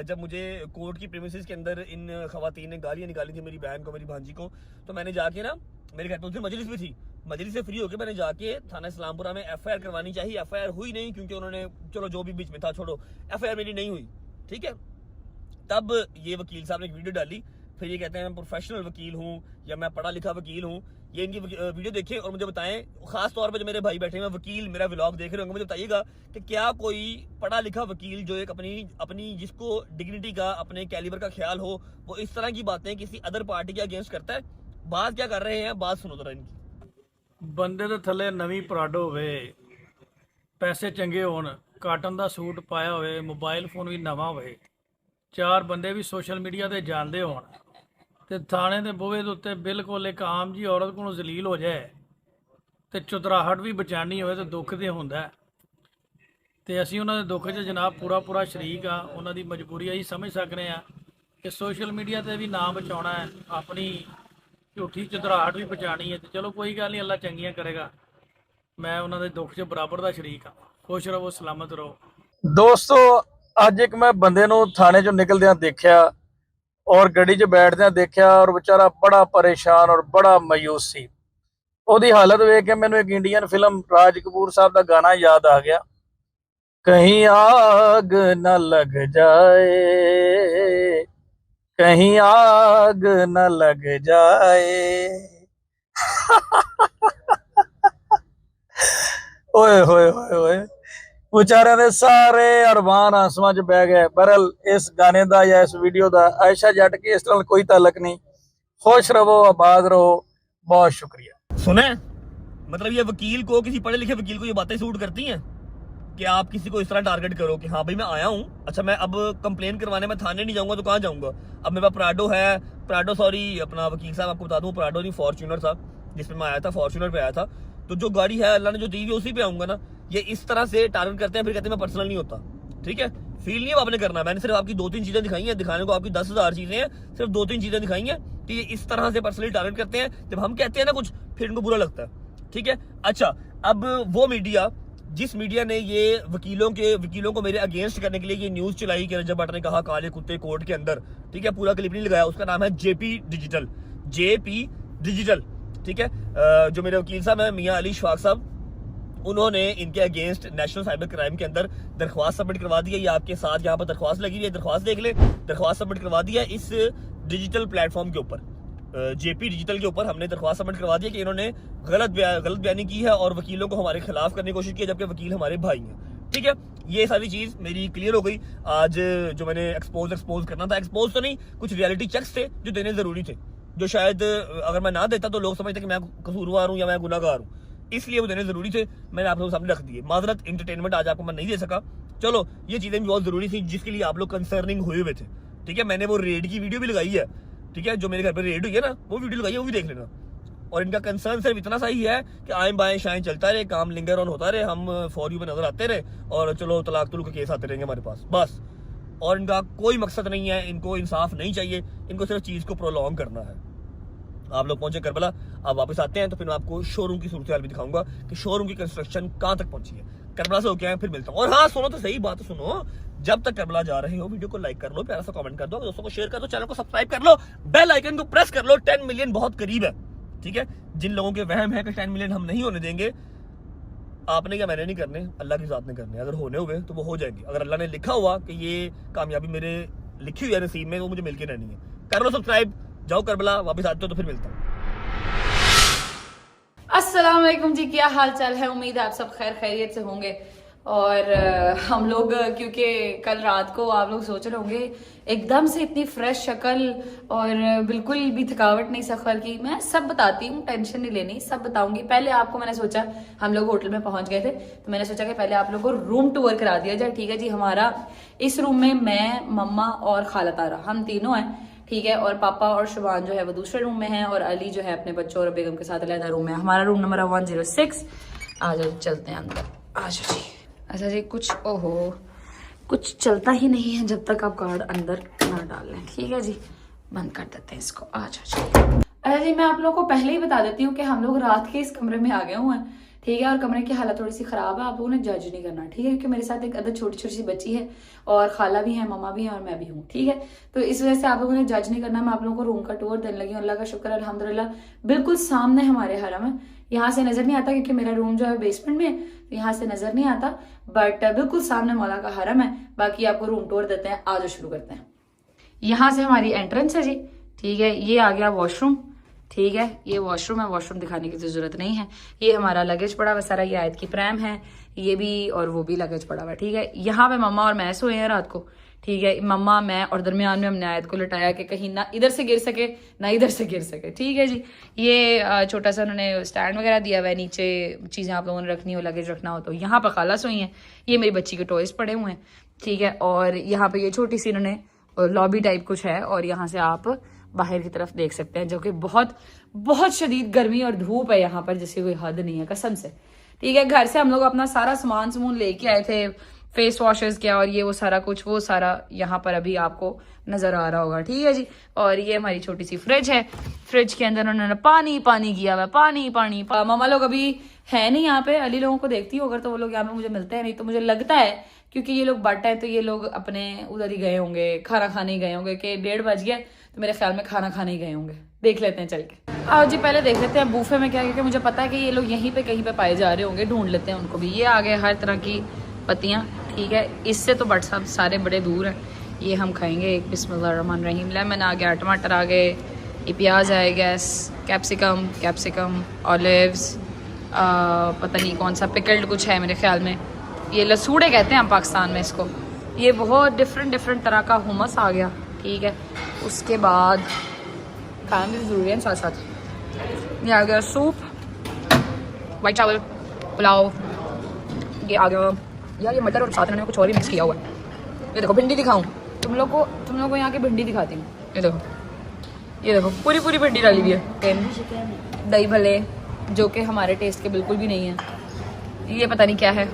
जब मुझे कोर्ट की प्रीमिसेस के अंदर इन खवातीन ने गालियाँ निकाली थी मेरी बहन को, मेरी भांजी को, तो मैंने जाके ना, मेरे घर पे उस दिन मजलिस भी थी, मजलिस से फ्री होकर मैंने जाके थाना इस्लामपुरा में FIR करवानी चाहिए। FIR हुई नहीं क्योंकि उन्होंने, चलो जो भी बीच में था छोड़ो, FIR मेरी नहीं हुई। ठीक है, तब ये वकील साहब ने एक वीडियो डाली, फिर ये कहते हैं मैं प्रोफेशनल वकील हूँ या मैं पढ़ा लिखा वकील हूँ। ये इनकी वीडियो देखें और मुझे बताएं, खास तौर पे जो मेरे भाई बैठे हैं वकील, मेरा व्लॉग देख रहे होंगे, मुझे बताइएगा कि क्या कोई पढ़ा लिखा वकील जो एक अपनी जिसको डिग्निटी का, अपने कैलिबर का ख्याल हो, वो इस तरह की बातें किसी अदर पार्टी के अगेंस्ट करता है? बात क्या कर रहे हैं, बात सुनो जरा इनकी। ਬੰਦੇ ਦੇ ਥੱਲੇ ਨਵੀਂ ਪਰਾਡੋ ਹੋਵੇ, ਪੈਸੇ ਚੰਗੇ ਹੋਣ, ਕਾਟਨ ਦਾ ਸੂਟ ਪਾਇਆ ਹੋਵੇ, ਮੋਬਾਈਲ ਫੋਨ ਵੀ ਨਵਾਂ ਹੋਵੇ, 4 ਬੰਦੇ ਵੀ ਸੋਸ਼ਲ ਮੀਡੀਆ ਤੇ ਜਾਣਦੇ ਹੋਣ, ਤੇ ਥਾਣੇ ਦੇ ਬੂਹੇ ਦੇ ਉੱਤੇ ਬਿਲਕੁਲ ਇੱਕ ਆਮ ਜੀ ਔਰਤ ਕੋਲੋਂ ਜ਼ਲੀਲ ਹੋ ਜਾਏ ਤੇ ਚੁਤਰਾਹਟ ਵੀ ਬਚਾਣੀ ਹੋਵੇ ਤੇ ਦੁੱਖ ਤੇ ਹੁੰਦਾ। ਤੇ ਅਸੀਂ ਉਹਨਾਂ ਦੇ ਦੁੱਖ 'ਚ ਜਨਾਬ ਪੂਰਾ ਸ਼ਰੀਕ ਆ। ਉਹਨਾਂ ਦੀ ਮਜਬੂਰੀ ਅਸੀਂ ਸਮਝ ਸਕਦੇ ਆ ਕਿ ਸੋਸ਼ਲ ਮੀਡੀਆ ਤੇ ਵੀ ਨਾਮ ਬਚਾਉਣਾ ਹੈ, ਆਪਣੀ ਝੂਠੀ ਚੁਤਰਾਹਟ ਵੀ ਬਚਾਣੀ ਹੈ। ਤੇ ਚਲੋ ਕੋਈ ਗੱਲ ਨਹੀਂ, ਅੱਲਾ ਚੰਗੀਆਂ ਕਰੇਗਾ। ਮੈਂ ਉਹਨਾਂ ਦੇ ਦੁੱਖ 'ਚ ਬਰਾਬਰ ਦਾ ਸ਼ਰੀਕ ਆ। ਖੁਸ਼ ਰਹੋ, ਸਲਾਮਤ ਰਹੋ। ਦੋਸਤੋ, ਅੱਜ ਇੱਕ ਮੈਂ ਬੰਦੇ ਨੂੰ ਥਾਣੇ 'ਚੋਂ ਨਿਕਲਦਿਆਂ ਦੇਖਿਆ ਔਰ ਗੱਡੀ 'ਚ ਬੈਠਦਿਆਂ ਦੇਖਿਆ ਔਰ ਵਿਚਾਰਾ ਬੜਾ ਪਰੇਸ਼ਾਨ ਔਰ ਬੜਾ ਮਾਯੂਸ ਸੀ। ਉਹਦੀ ਹਾਲਤ ਵੇਖ ਕੇ ਮੈਨੂੰ ਇੱਕ ਇੰਡੀਅਨ ਫਿਲਮ ਰਾਜ ਕਪੂਰ ਸਾਹਿਬ ਦਾ ਗਾਣਾ ਯਾਦ ਆ ਗਿਆ, ਕਹੀਂ ਆਗ ਨਾ ਲਗ ਜਾਏ, कहीं आग न लग जाए। ओए होए होए होए, बेचारे दे सारे अरमान आसमान च बह गए। बहरहाल इस गाने दा या इस वीडियो दा आयशा जट के इस नाल कोई ताल्लुक नहीं। खुश रहो, आबाद रहो, बहुत शुक्रिया। सुने, मतलब ये वकील को, किसी पढ़े लिखे वकील को ये बातें सूट करती हैं कि आप किसी को इस तरह टारगेट करो कि हाँ भाई मैं आया हूँ, अच्छा मैं अब कंप्लेन करवाने में थाने नहीं जाऊंगा तो कहाँ जाऊंगा? अब मेरे पास प्राडो सॉरी अपना वकील साहब आपको बता दूं, प्राडो नहीं फॉर्च्यूनर था जिसमें मैं आया था, फॉर्च्यूनर पे आया था। तो जो गाड़ी है अल्लाह ने जो दी हुई उसी पे आऊंगा ना। ये इस तरह से टारगेट करते हैं, फिर कहते हैं मैं पर्सनल नहीं होता। ठीक है, फील नहीं आपने करना। मैंने सिर्फ आपकी 2-3 चीजें दिखाई हैं, दिखाने को आपकी 10,000 चीजें हैं, सिर्फ 2-3 चीजें दिखाई हैं कि ये इस तरह से पर्सनली टारगेट करते हैं। जब हम कहते हैं ना कुछ, फिर इनको बुरा लगता है। ठीक है, अच्छा अब वो मीडिया, जिस मीडिया ने ये वकीलों को मेरे अगेंस्ट करने के लिए ये न्यूज चलाई कि रजब भट्ट ने कहा काले कुत्ते कोर्ट के अंदर, ठीक है, पूरा क्लिप नहीं लगाया, उसका नाम है JP डिजिटल। ठीक है, जो मेरे वकील साहब हैं मियां अली शफाक साहब, उन्होंने इनके अगेंस्ट नेशनल साइबर क्राइम के अंदर दरख्वास्त सबमिट करवा दी है। ये आपके साथ यहाँ पर दरख्वास्त लगी हुई है, दरख्वास्त देख ले, दरख्वास्त सबमिट करवा दी है इस डिजिटल प्लेटफॉर्म के ऊपर, JP डिजिटल के ऊपर हमने दरख्वास्त सबमिट करवा दी है कि इन्होंने गलत बयानी की है और वकीलों को हमारे खिलाफ करने की कोशिश की है, जबकि वकील हमारे भाई हैं। ठीक है, ये सारी चीज मेरी क्लियर हो गई। आज जो मैंने एक्सपोज करना था, एक्सपोज तो नहीं, कुछ रियलिटी चेक्स थे जो देने जरूरी थे, जो शायद अगर मैं ना देता तो लोग समझते कि मैं कसूरवार हूँ या मैं गुनाहगार हूँ, इसलिए वो देने जरूरी थे। मैंने आप लोगों के सामने रख दिए। माजरत, एंटरटेनमेंट आज आपको मैं नहीं दे सका। चलो, ये चीजें भी बहुत जरूरी थी जिसके लिए आप लोग कंसर्निंग हुए हुए थे। ठीक है, मैंने वो रेड की वीडियो भी लगाई है। ठीक है, जो मेरे घर पे रेड हुई है ना, वो वीडियो लगाई है, वो भी देख लेना। और इनका कंसर्न सिर्फ इतना सा ही है कि आए बाएं शाएं चलता रहे, काम लिंगर ऑन होता रहे, हम फॉर यू पे नजर आते रहे और चलो तलाक तुलूक के केस आते रहेंगे हमारे पास, बस। और इनका कोई मकसद नहीं है, इनको इंसाफ नहीं चाहिए, इनको सिर्फ चीज को प्रोलॉन्ग करना है। आप लोग पहुंचे करबला, आप वापस आते हैं तो फिर मैं आपको शोरूम की सूरत हाल भी दिखाऊंगा कि शोरूम की कंस्ट्रक्शन कहाँ तक पहुंची है। करबला से होके आए, फिर मिलता हूँ। और हाँ, सुनो तो सही बात सुनो, जब तक करबला जा रहे हो वीडियो को लाइक कर लो, प्यारा सा कमेंट कर दो, दोस्तों को शेयर कर दो, चैनल को सब्सक्राइब कर लो, बेल आइकन को प्रेस कर लो। 10 मिलियन बहुत करीब है। ठीक है, जिन लोगों के वहम है कि 10 मिलियन हम नहीं होने देंगे, आपने क्या मैंने नहीं करने, अल्लाह की जात ने करने। अगर होने हुए तो वो हो जाएंगे। अगर अल्लाह ने लिखा हुआ कि ये कामयाबी मेरे लिखी हुई है नसीब में, वो मुझे मिलके रहनी है। कर लो सब्सक्राइब, जाओ करबला, वापस आते हो तो फिर मिलता हूँ। अस्सलाम वालेकुम जी, क्या हाल चाल है। उम्मीद है आप सब खैर खैरियत से होंगे। और हम लोग क्योंकि कल रात को आप लोग सोच रहे होंगे एकदम से इतनी फ्रेश शक्ल और बिल्कुल भी थकावट नहीं सफर की, मैं सब बताती हूँ, टेंशन नहीं लेनी, सब बताऊंगी। पहले आपको मैंने सोचा, हम लोग होटल में पहुंच गए थे तो मैंने सोचा कि पहले आप लोगों को रूम टूर करा दिया जाए। ठीक है जी, हमारा इस रूम में मैं, मम्मा और खाला तारा, हम तीनों हैं। ठीक है, और पापा और शुभान जो है वो दूसरे रूम में है और अली जो है अपने बच्चों और बेगम के साथ अलग रूम में। हमारा रूम नंबर 106। आ जाओ, चलते हैं अंदर, आ जाओ जी। अच्छा जी, कुछ चलता ही नहीं है जब तक आप कार्ड अंदर ना डाल लें। ठीक है जी, बंद कर देते हैं इसको, आ जाओ जी। अच्छा जी, मैं आप लोगों को पहले ही बता देती हूँ कि हम लोग रात के इस कमरे में आ गए हुए हैं। ठीक है, और कमरे की हालत थोड़ी सी खराब है, आप लोगों ने जज नहीं करना। ठीक है, क्योंकि मेरे साथ एक अदर छोटी छोटी सी बच्ची है और खाला भी है, मम्मा भी है और मैं भी हूँ। ठीक है, तो इस वजह से आप लोगों ने जज नहीं करना। मैं आप लोगों को रूम का टूर देने लगी हूँ। अल्लाह का शुक्र है, अल्हम्दुलिल्लाह, बिल्कुल सामने हमारे हरम है। यहाँ से नजर नहीं आता क्योंकि मेरा रूम जो है बेसमेंट में है, तो यहाँ से नजर नहीं आता, बट बिल्कुल सामने मौला का हरम है। बाकी आपको रूम टूर देते हैं, आज शुरू करते हैं। यहाँ से हमारी एंट्रेंस है जी। ठीक है, ये आ गया वॉशरूम। ठीक है, ये वॉशरूम है, वॉशरूम दिखाने की तो जरूरत नहीं है। ये हमारा लगेज पड़ा हुआ सारा, ये आयत की प्रैम है, ये भी और वो भी लगेज पड़ा हुआ है। ठीक है, यहाँ पे मम्मा और मैं सोए हैं रात को। ठीक है, मम्मा, मैं और दरमियान में हमने आयत को लटाया कि कहीं ना इधर से गिर सके ना इधर से गिर सके। ठीक है जी, ये छोटा सा उन्होंने स्टैंड वगैरह दिया हुआ है, नीचे चीज़ें आप लोगों ने रखनी हो, लगेज रखना हो तो। यहाँ पर खाला सोई हैं, ये मेरी बच्ची के टॉयज पड़े हुए हैं। ठीक है, और यहाँ पे ये छोटी सी इन्होंने लॉबी टाइप कुछ है और यहाँ से आप बाहर की तरफ देख सकते हैं, जो कि बहुत बहुत शदीद गर्मी और धूप है यहाँ पर, जिसकी कोई हद नहीं है कसम से। ठीक है, घर से हम लोग अपना सारा सामान लेके आए थे, फेस वॉशेस क्या और ये वो सारा कुछ, वो सारा यहाँ पर अभी आपको नजर आ रहा होगा। ठीक है जी, और ये हमारी छोटी सी फ्रिज है। फ्रिज के अंदर उन्होंने पानी किया हुआ है, पानी। मामा लोग अभी है नहीं यहाँ पे, अली लोगों को देखती हो अगर तो वो लोग यहाँ पे मुझे मिलते हैं, नहीं तो मुझे लगता है क्योंकि ये लोग बट है तो ये लोग अपने उधर ही गए होंगे, खाना खाने ही गए होंगे कि 1:30 बज गया, तो मेरे ख्याल में खाना खाने ही गए होंगे। देख लेते हैं चल के। आओ जी, पहले देख लेते हैं बूफे में क्या, क्योंकि मुझे पता है कि ये लोग यहीं पे कहीं पे पाए जा रहे होंगे, ढूंढ लेते हैं उनको भी। ये आ गए हर तरह की पत्तियाँ। ठीक है, इससे तो बट सब सारे बड़े दूर हैं। ये हम खाएंगे, एक बिस्मिल्लाहिर्रहमानिर्रहीम। लेमन आ गया, टमाटर आ गए, ये प्याज आए, गैस, कैप्सिकम, ऑलिव्स, पता नहीं कौन सा पिकल्ड कुछ है मेरे ख्याल में, ये लसूड़े कहते हैं हम पाकिस्तान में इसको। ये बहुत डिफरेंट तरह का हुमस आ गया। ठीक है, उसके बाद खाना भी जरूरी है साथ साथ। ये आ गया सूप, वाइट चावल, पुलाव, ये आ गया यार ये मटर और साथ में कुछ और ही मिक्स किया हुआ है। ये देखो भिंडी दिखाऊं तुम लोग को यहाँ की भिंडी दिखाती हूँ। ये देखो पूरी भिंडी डाली हुई है, दही भले जो कि हमारे टेस्ट के बिल्कुल भी नहीं है। ये पता नहीं क्या है,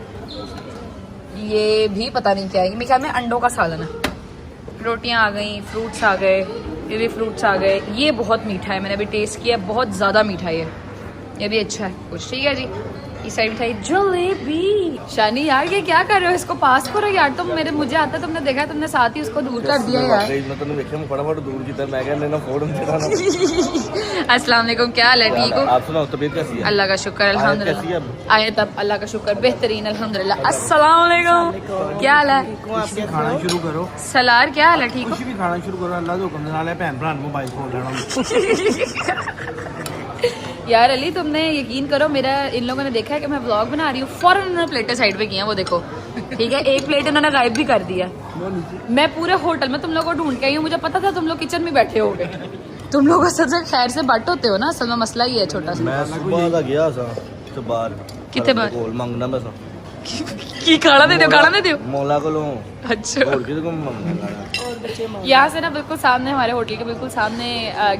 ये भी पता नहीं क्या है, मेरे ख्याल में अंडों का सालन है। रोटियां आ गई, फ्रूट्स आ गए, ये भी फ्रूट्स आ गए। ये बहुत मीठा है, मैंने अभी टेस्ट किया, बहुत ज़्यादा मीठा है ये भी अच्छा है कुछ। ठीक है जी, इस साइड मिठाई जलेबी। शानी यार ये क्या कर रहे हो, इसको पास करो यार। तुम मुझे आता, तुमने देखा, तुमने साथ ही उसको दूर कर दिया यार। अस्सलाम वालेकुम, क्या हाल है, ठीक हो? आप सुनाओ, तबीयत कैसी है? अल्लाह का शुक्र अल्हम्दुलिल्लाह। आए तब अल्लाह का शुक्र, बेहतरीन अल्हम्दुलिल्लाह। अस्सलाम वालेकुम, क्या हाल है? खाना शुरू करो। सलार क्या हाल है, ठीक हो? कुछ भी खाना शुरू करो, अल्लाह के हुक्म दे नाल भैन भरा मोबाइल फोन लेना। यार अली, तुमने यकीन करो, मेरा इन लोगों ने देखा है कि मैं व्लॉग बना रही हूँ, फौरन उन्होंने प्लेटें साइड पे की हैं, वो देखो। ठीक है, एक प्लेट उन्होंने गायब भी कर दिया। मैं पूरे होटल में तुम लोगों को ढूंढ के आई हूँ, मुझे पता था तुम लोग किचन में बैठे होगे। तुम लोग असल से खैर से बट होते हो ना, असल में मसला ही है छोटा सा। मैं सुबह दा गया सा ते बाहर कितने बार कोल मंगना मैं सा की खाना दे दो मौला कोलों। अच्छा, और किसे को मंगना। यहाँ से ना बिल्कुल सामने हमारे होटल के बिल्कुल सामने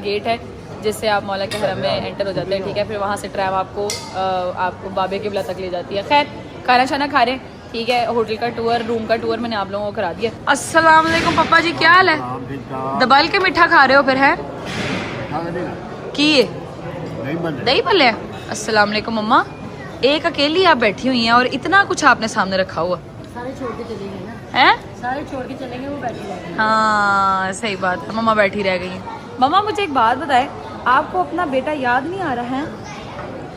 गेट है, जिससे आप मौला के हरम में एंटर हो जाते हैं। ठीक है, फिर वहाँ से ट्रैम आपको बाबे किबला तक ले जाती है। खैर, खाना शाना खा रहे। ठीक है, होटल का टूर, रूम का टूर मैंने आप लोगों को करा दिया। अस्सलाम वालेकुम पापा जी, क्या हाल है? दबाल के मीठा खा रहे हो फिर है की दही भल्ले? अस्सलाम वालेकुम मम्मा, एक अकेली आप बैठी हुई हैं और इतना कुछ आपने सामने रखा हुआ। सारे छोड़ के चलेंगे ना, हैं? सारे छोड़ के चलेंगे, वो बैठी रहेंगे। हाँ सही बात है, मम्मा बैठी रह गई। मम्मा मुझे एक बात बताए, आपको अपना बेटा याद नहीं आ रहा है?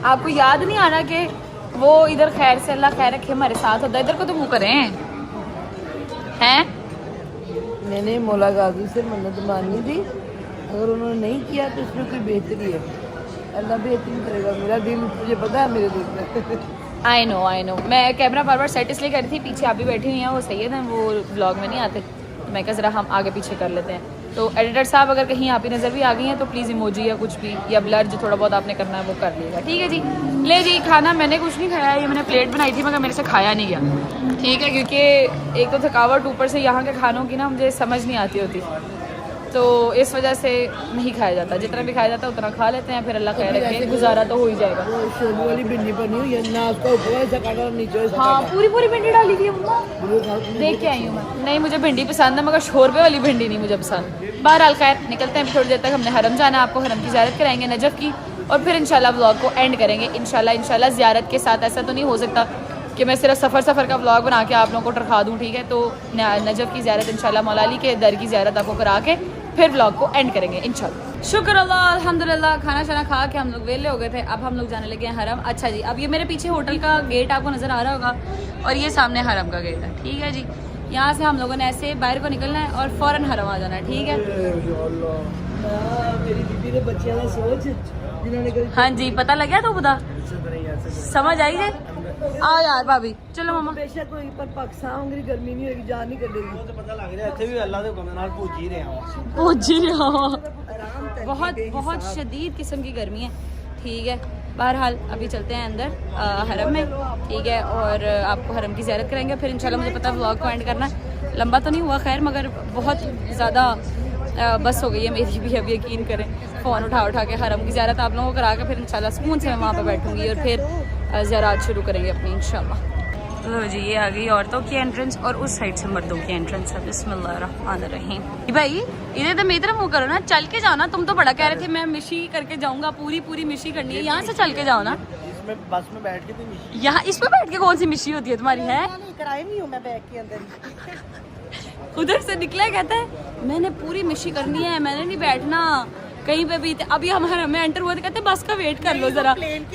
आपको याद नहीं आ रहा कि वो इधर खैर से, अल्लाह खैर रखे, हमारे साथ होता है? इधर को तो मुँह करें हैं। मैंने मौला गाजी से मन्नत मानी थी, अगर उन्होंने नहीं किया तो इसमें कोई बेहतरी है। अल्लाह बेहतरीन करेगा, मेरा दिल मुझे पता है, मेरे दिल में। आई नो मैं कैमरा बार सेट इसलिए कर रही थी, पीछे आप भी बैठी हुई हैं, वो सैयद हैं, वो व्लॉग में नहीं आते, तो मैं कहा ज़रा हम आगे पीछे कर लेते हैं। तो एडिटर साहब अगर कहीं आप ही नज़र भी आ गई हैं तो प्लीज़ इमोजी या कुछ भी या ब्लर जो थोड़ा बहुत आपने करना है वो कर लीजिएगा, ठीक है जी। ले जी, खाना मैंने कुछ नहीं खाया, ये मैंने प्लेट बनाई थी मगर मेरे से खाया नहीं गया, ठीक है, क्योंकि एक तो थकावट, ऊपर से यहाँ के खानों की ना मुझे समझ नहीं आती होती, तो इस वजह से नहीं खाया जाता। जितना भी खाया जाता है उतना खा लेते हैं, फिर अल्लाह खैर रखे, गुजारा तो हो ही जाएगा। शोलू वाली भिंडी बनी हुई है ना, उसका ऊपर ऐसा काटा नीचे ऐसा हाँ, काटा। पूरी भिंडी डाली थी मम्मा, देख के आई हूँ मैं। नहीं, मुझे भिंडी पसंद है मगर शोरबे वाली भिंडी नहीं मुझे पसंद। बहरहाल खैर निकलते हैं, थोड़ी देर तक हमने हरम जाना है, आपको हरम की ज़ियारत कराएंगे नजफ़ की, और फिर इंशाल्लाह व्लॉग को एंड करेंगे इंशाल्लाह ज़ियारत के साथ। ऐसा तो नहीं हो सकता कि मैं सिर्फ सफ़र का व्लॉग बना के आप लोगों को टरखा दूँ, ठीक है। तो नजफ़ की ज़ियारत इंशाल्लाह, मौला अली के दर की ज़ियारत आपको करा के फिर व्लॉग को एंड करेंगे इंशाल्लाह। शुक्र अल्लाह, अल्हम्दुलिल्लाह, खाना शाना खा के हम लोग वेले हो गए थे, अब हम लोग जाने लगे हैं हरम। अच्छा जी, अब ये मेरे पीछे होटल का गेट आपको नज़र आ रहा होगा और ये सामने हरम का गेट है, ठीक है जी। यहाँ से हम लोगों ने ऐसे बाहर को निकलना है और फ़ौरन हरम आ जाना है, ठीक है। मेरी बीबी ने बच्चियां का सोच जिन्होंने कभी हाँ जी, पता लग गया तो बता, समझ आई है। आओ यार भाभी, चलो मामा। बेशक कोई पर पाकिस्तान होंगी गर्मी नहीं होगी, जान नहीं करेगी। तो पता लग रहा है ਇੱਥੇ ਵੀ ਅੱਲਾ ਦੇ ਹੁਕਮ ਦੇ ਨਾਲ ਭੁੱਜ ਹੀ ਰਹੇ ਹਾਂ। पहुँच ही रहा हूँ। बहुत शदीद किस्म की गर्मी है, ठीक है। बहरहाल अभी चलते हैं अंदर हरम में, ठीक है, और आपको हरम की ज़ियारत करेंगे, फिर इंशाल्लाह मुझे पता है व्लॉग को एंड करना है। लंबा तो नहीं हुआ खैर, मगर बहुत ज़्यादा बस हो गई है मेरी भी, अब यकीन करें। फ़ोन उठा के हरम की ज़ियारत आप लोगों को करा के फिर इंशाल्लाह सुकून से मैं वहाँ पर बैठूँगी और फिर ज़ियारत शुरू करेंगे अपनी इंशाल्लाह। लो जी, ये आ गई औरतों की एंट्रेंस और उस साइड से मर्दों की एंट्रेंस है। बिस्मिल्लाहिर्रहमानिर्रहीम। भाई इधर तो मेरी तरफ मुँह करो ना, चल के जाओ ना। तुम तो बड़ा कह रहे थे मैं मिशी करके जाऊंगा, पूरी मिशी करनी है, यहाँ से चल के जाओ ना। इसमें बस में बैठ के भी यहाँ इसमें बैठ के कौन सी मिशी होती है तुम्हारी? है कराई नहीं हूँ मैं बैग के अंदर। उधर से निकला कहता है मैंने पूरी मिशी करनी है, मैंने नहीं बैठना कहीं पे भी। अभी हम हरम में एंटर हुए तो कहते बस का वेट कर लो जरा,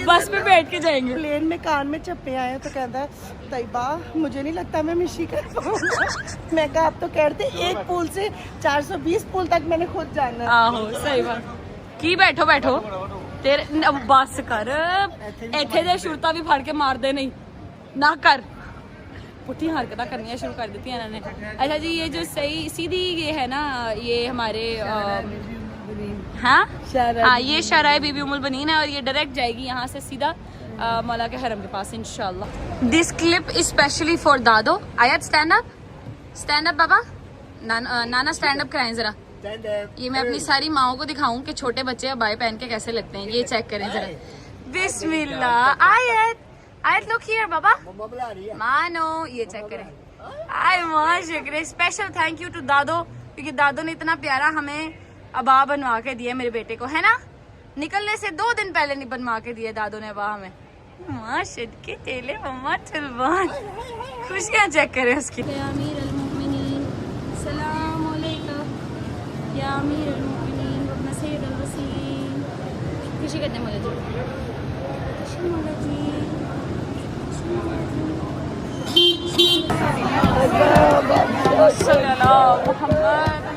बस पे बैठ के जाएंगे। प्लेन में कान में चप्पे आए तो कहता है तैयबा मुझे नहीं लगता मैं मिशी कर पाऊंगा। मैं कहा आप तो कहते एक पुल से 420 पुल तक मैंने खुद जाना है। आहो सही बात की। बैठो तेरे बस कर, इथे दे शुरता भी फड़ के मार दे, नहीं ना कर। पुठी हरकत करनी शुरू कर दी इन्होंने। अच्छा जी, ये जो सही सीधी ये है ना, ये हमारे हाँ ये शराय बीबी उमुल बनीन है और ये डायरेक्ट जाएगी यहाँ से सीधा मौला के हरम के पास इंशाल्लाह। दिस क्लिप स्पेशली फॉर दादो। आयत स्टैंड अप बाबा, नाना स्टैंड अप कराएं जरा। ये मैं अपनी सारी माओ को दिखाऊं कि छोटे बच्चे अबाए पहन के कैसे लगते हैं। ये चेक करें जरा। बिस्मिल्लाह। आयत लुक हियर बाबा, मानो ये चेक करें। आय मां शुक्र, स्पेशल थैंक यू टू दादो, क्योंकि दादो ने इतना प्यारा हमें अबा बनवा के दिया मेरे बेटे को, है ना। निकलने से 2 दिन पहले नहीं बनवा के दिए दादो ने अबा हमें। माशाद के तेले मम्मा चलवान, खुशियाँ चेक करें उसकी। या अमीर अल-मुमिनीन सलाम अलैकुम, या अमीर अल-मुमिनीन व सय्यद अल-वसीन। खुशी करते मौला जी, खुशी मौला जी। सल्लल्लाहु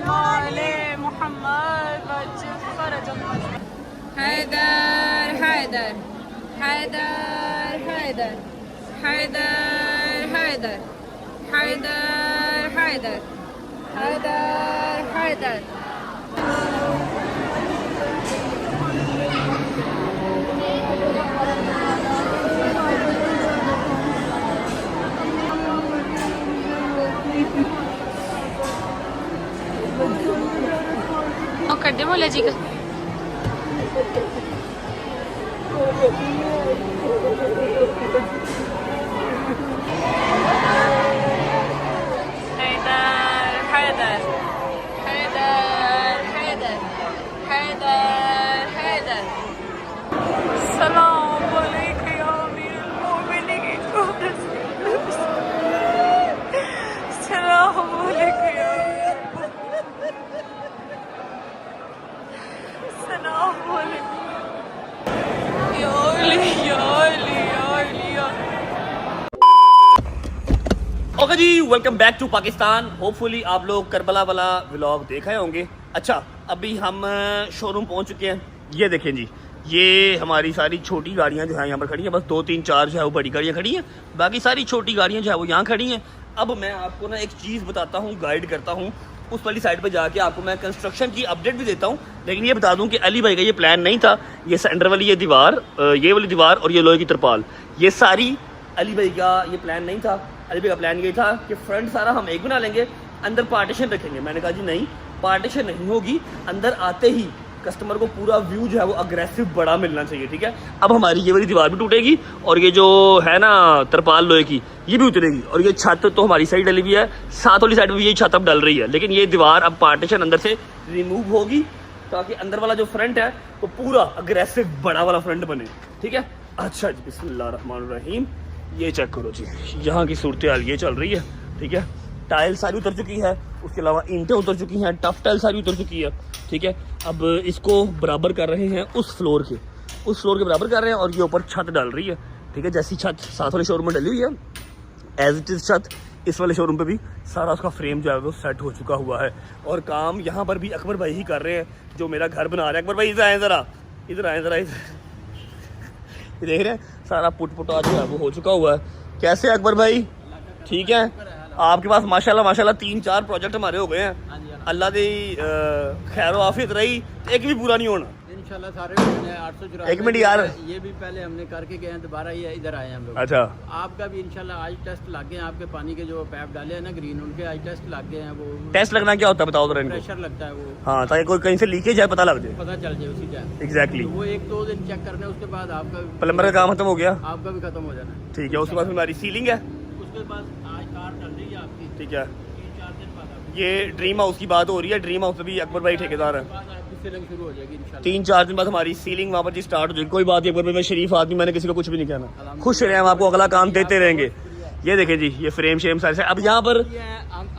अलैहि मोहम्मद हैदर हैदर हैदर हैदर हैदर हैदर हैदर हैदर हैदर हैदर। कर दे मौला जी का। हैदर हैदर हैदर हैदर हैदर हैदर। सलाम अलैकुम या अमीरुल मोमिनीन, सलाम अलैकुम या okay ji, welcome back to Pakistan. Hopefully आप लोग करबला वाला व्लॉग देखे होंगे। अच्छा, अभी हम शोरूम पहुंच चुके हैं। ये देखें जी, ये हमारी सारी छोटी गाड़ियाँ जो है यहाँ पर खड़ी हैं, बस 2 3 4 जो है वो बड़ी गाड़ियाँ खड़ी हैं, बाकी सारी छोटी गाड़ियाँ जो है वो यहाँ खड़ी हैं। अब मैं आपको ना एक चीज़ बताता हूँ, गाइड करता हूँ, उस वाली साइड पे जाके आपको मैं कंस्ट्रक्शन की अपडेट भी देता हूँ। लेकिन ये बता दूँ कि अली भाई का ये प्लान नहीं था। ये सेंटर वाली ये दीवार, ये वाली दीवार और ये लोहे की तरपाल, ये सारी अली भाई का ये प्लान नहीं था। अली भाई का प्लान ये था कि फ्रंट सारा हम एक बना लेंगे, अंदर पार्टीशन रखेंगे। मैंने कहा जी नहीं, पार्टीशन नहीं होगी, अंदर आते ही कस्टमर को पूरा व्यू जो है वो अग्रेसिव बड़ा मिलना चाहिए, ठीक है। अब हमारी ये वाली दीवार भी टूटेगी और ये जो है ना तरपाल लोहे की ये भी उतरेगी, और ये छत तो हमारी साइड डली हुई है, साथ वाली साइड में ये छत अब डल रही है। लेकिन ये दीवार अब पार्टीशन अंदर से रिमूव होगी ताकि अंदर वाला जो फ्रंट है वो पूरा अग्रेसिव बड़ा वाला फ्रंट बने, ठीक है। अच्छा जी, बिस्मिल्लाहिर्रहमानिर्रहीम। ये चेक करो जी, यहाँ की सूरत हाल ये चल रही है, ठीक है। टाइल सारी उतर चुकी है, उसके अलावा ईंटें उतर चुकी हैं, टफ टाइल सारी उतर चुकी है, ठीक है। अब इसको बराबर कर रहे हैं उस फ्लोर के बराबर कर रहे हैं, और ये ऊपर छत डाल रही है, ठीक है। जैसी छत साथ वाले शोरूम में डली हुई है, एज इट इज़ छत इस वाले शोरूम पे भी सारा उसका फ्रेम जो है वो सेट हो चुका हुआ है। और काम यहाँ पर भी अकबर भाई ही कर रहे हैं, जो मेरा घर बना रहे हैं। अकबर भाई इधर आए ज़रा, देख रहे हैं सारा पुटा जो है वो हो चुका हुआ है। कैसे अकबर भाई, ठीक है। आपके पास माशाल्लाह 3-4 प्रोजेक्ट हमारे हो गए हैं। अल्लाह दी खैर आफियत रही, एक भी पूरा नहीं होना इंशाल्लाह। सारे हो गए 884। एक मिनट यार, ये भी पहले हमने करके गए हैं, दोबारा ये इधर आए हैं हम लोग। अच्छा, आपका भी इंशाल्लाह आज टेस्ट लग गए हैं। आपके पानी के जो पैप डाले हैं ना ग्रीन, उनके आज टेस्ट लग गए हैं। वो टेस्ट लगना क्या होता है बताओ जरा इनको। प्रेशर लगता है वो, हाँ, ताकि कोई कहीं से लीकेज है पता लग जाए, पता चल जाए उसी टाइम। एग्जैक्टली। वो 1-2 दिन चेक करने, उसके बाद आपका प्लम्बर का काम खत्म हो गया, आपका भी खत्म हो जाना है, ठीक है। उसके बाद हमारी सीलिंग है, उसके बाद आज कार चल रही है आपकी, ठीक है। 3-4 दिन बाद ये ड्रीम हाउस की बात हो रही है, ड्रीम हाउस में भी अकबर भाई ठेकेदार है। आपकी सेलिंग शुरू हो जाएगी इंशाल्लाह। 3-4 दिन बाद हमारी सीलिंग वहाँ पर जी स्टार्ट हो जाएगी। कोई बात नहीं अकबर भाई, मैं शरीफ आदमी, मैंने किसी को कुछ भी नहीं कहना। खुश रहे, हम आपको अगला काम देते रहेंगे। ये देखें जी, ये फ्रेम शेम सारे। अब यहाँ पर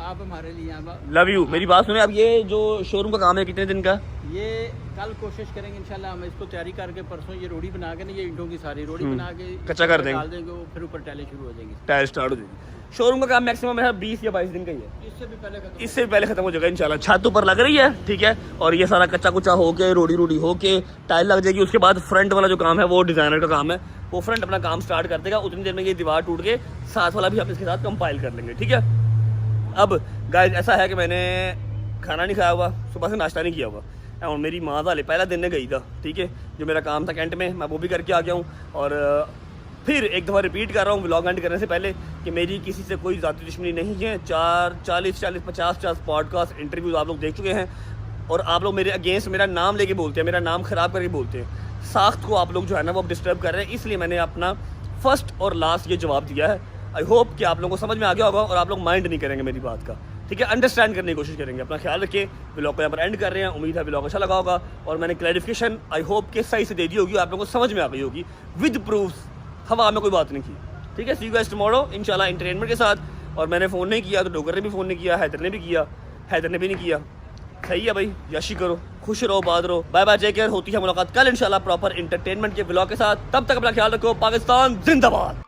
आप हमारे लिए लव यू, मेरी बात सुने। अब ये जो शोरूम का काम है कितने दिन का? ये कल कोशिश करेंगे इंशाल्लाह, हम इसको तैयारी करके परसों ये रोड़ी बना के ना, ये ईंटों की सारी रोड़ी बना के कच्चा कर देंगे, डाल देंगे, वो फिर ऊपर टाइलें शुरू हो जाएंगी, टाइल स्टार्ट हो जाएगी। शोरूम का काम मैक्सिमम है 20 या 22 दिन का ही है, इससे भी पहले खत्म हो जाएगा इंशाल्लाह। छत ऊपर लग रही है, ठीक है, और ये सारा कच्चा कुच्चा होके रोड़ी होके टाइल लग जाएगी। उसके बाद फ्रंट वाला जो काम है वो डिजाइनर का काम है, वो फ्रंट अपना काम स्टार्ट कर देगा। उतनी देर में ये दीवार टूट के साथ वाला भी हम इसके साथ कंपाइल कर लेंगे, ठीक है। अब गाइस ऐसा है कि मैंने खाना नहीं खाया हुआ, सुबह से नाश्ता नहीं किया हुआ, और मेरी माँ वाले पहला दिन ने गई था, ठीक है। जो मेरा काम था कैंट में, मैं वो भी करके आ गया हूँ। और फिर एक दफ़ा रिपीट कर रहा हूँ व्लॉग एंड करने से पहले कि मेरी किसी से कोई ज़ाती दुश्मनी नहीं है। 40-50 पॉडकास्ट इंटरव्यूज़ आप लोग देख चुके हैं, और आप लोग मेरे अगेंस्ट मेरा नाम लेके बोलते हैं, मेरा नाम ख़राब करके बोलते हैं। साख्त को आप लोग जो है ना वो डिस्टर्ब कर रहे हैं, इसलिए मैंने अपना फर्स्ट और लास्ट ये जवाब दिया है। आई होप कि आप लोगों को समझ में आ गया होगा और आप लोग माइंड नहीं करेंगे मेरी बात का, ठीक है। अंडरस्टैंड करने की कोशिश करेंगे। अपना ख्याल रखिए। व्लॉग को यहाँ पर एंड कर रहे हैं, उम्मीद है व्लॉग अच्छा लगा होगा, और मैंने क्लैरिफिकेशन आई होप कि सही से दे दी होगी, आप लोगों को समझ में आ गई होगी विद प्रूफ, हवा में कोई बात नहीं की, ठीक है। सी यू गाइस टुमारो इंशाल्लाह एंटरटेनमेंट के साथ। और मैंने फ़ोन नहीं किया तो डोगर ने भी फ़ोन नहीं किया, हैदर ने भी किया, हैदर ने भी नहीं किया। सही है भाई, यशी करो, खुश रहो, बात रहो। Bye bye, take care. होती है मुलाकात कल इंशाल्लाह प्रॉपर एंटरटेनमेंट के व्लॉग के साथ। तब तक अपना ख्याल रखो। पाकिस्तान जिंदाबाद।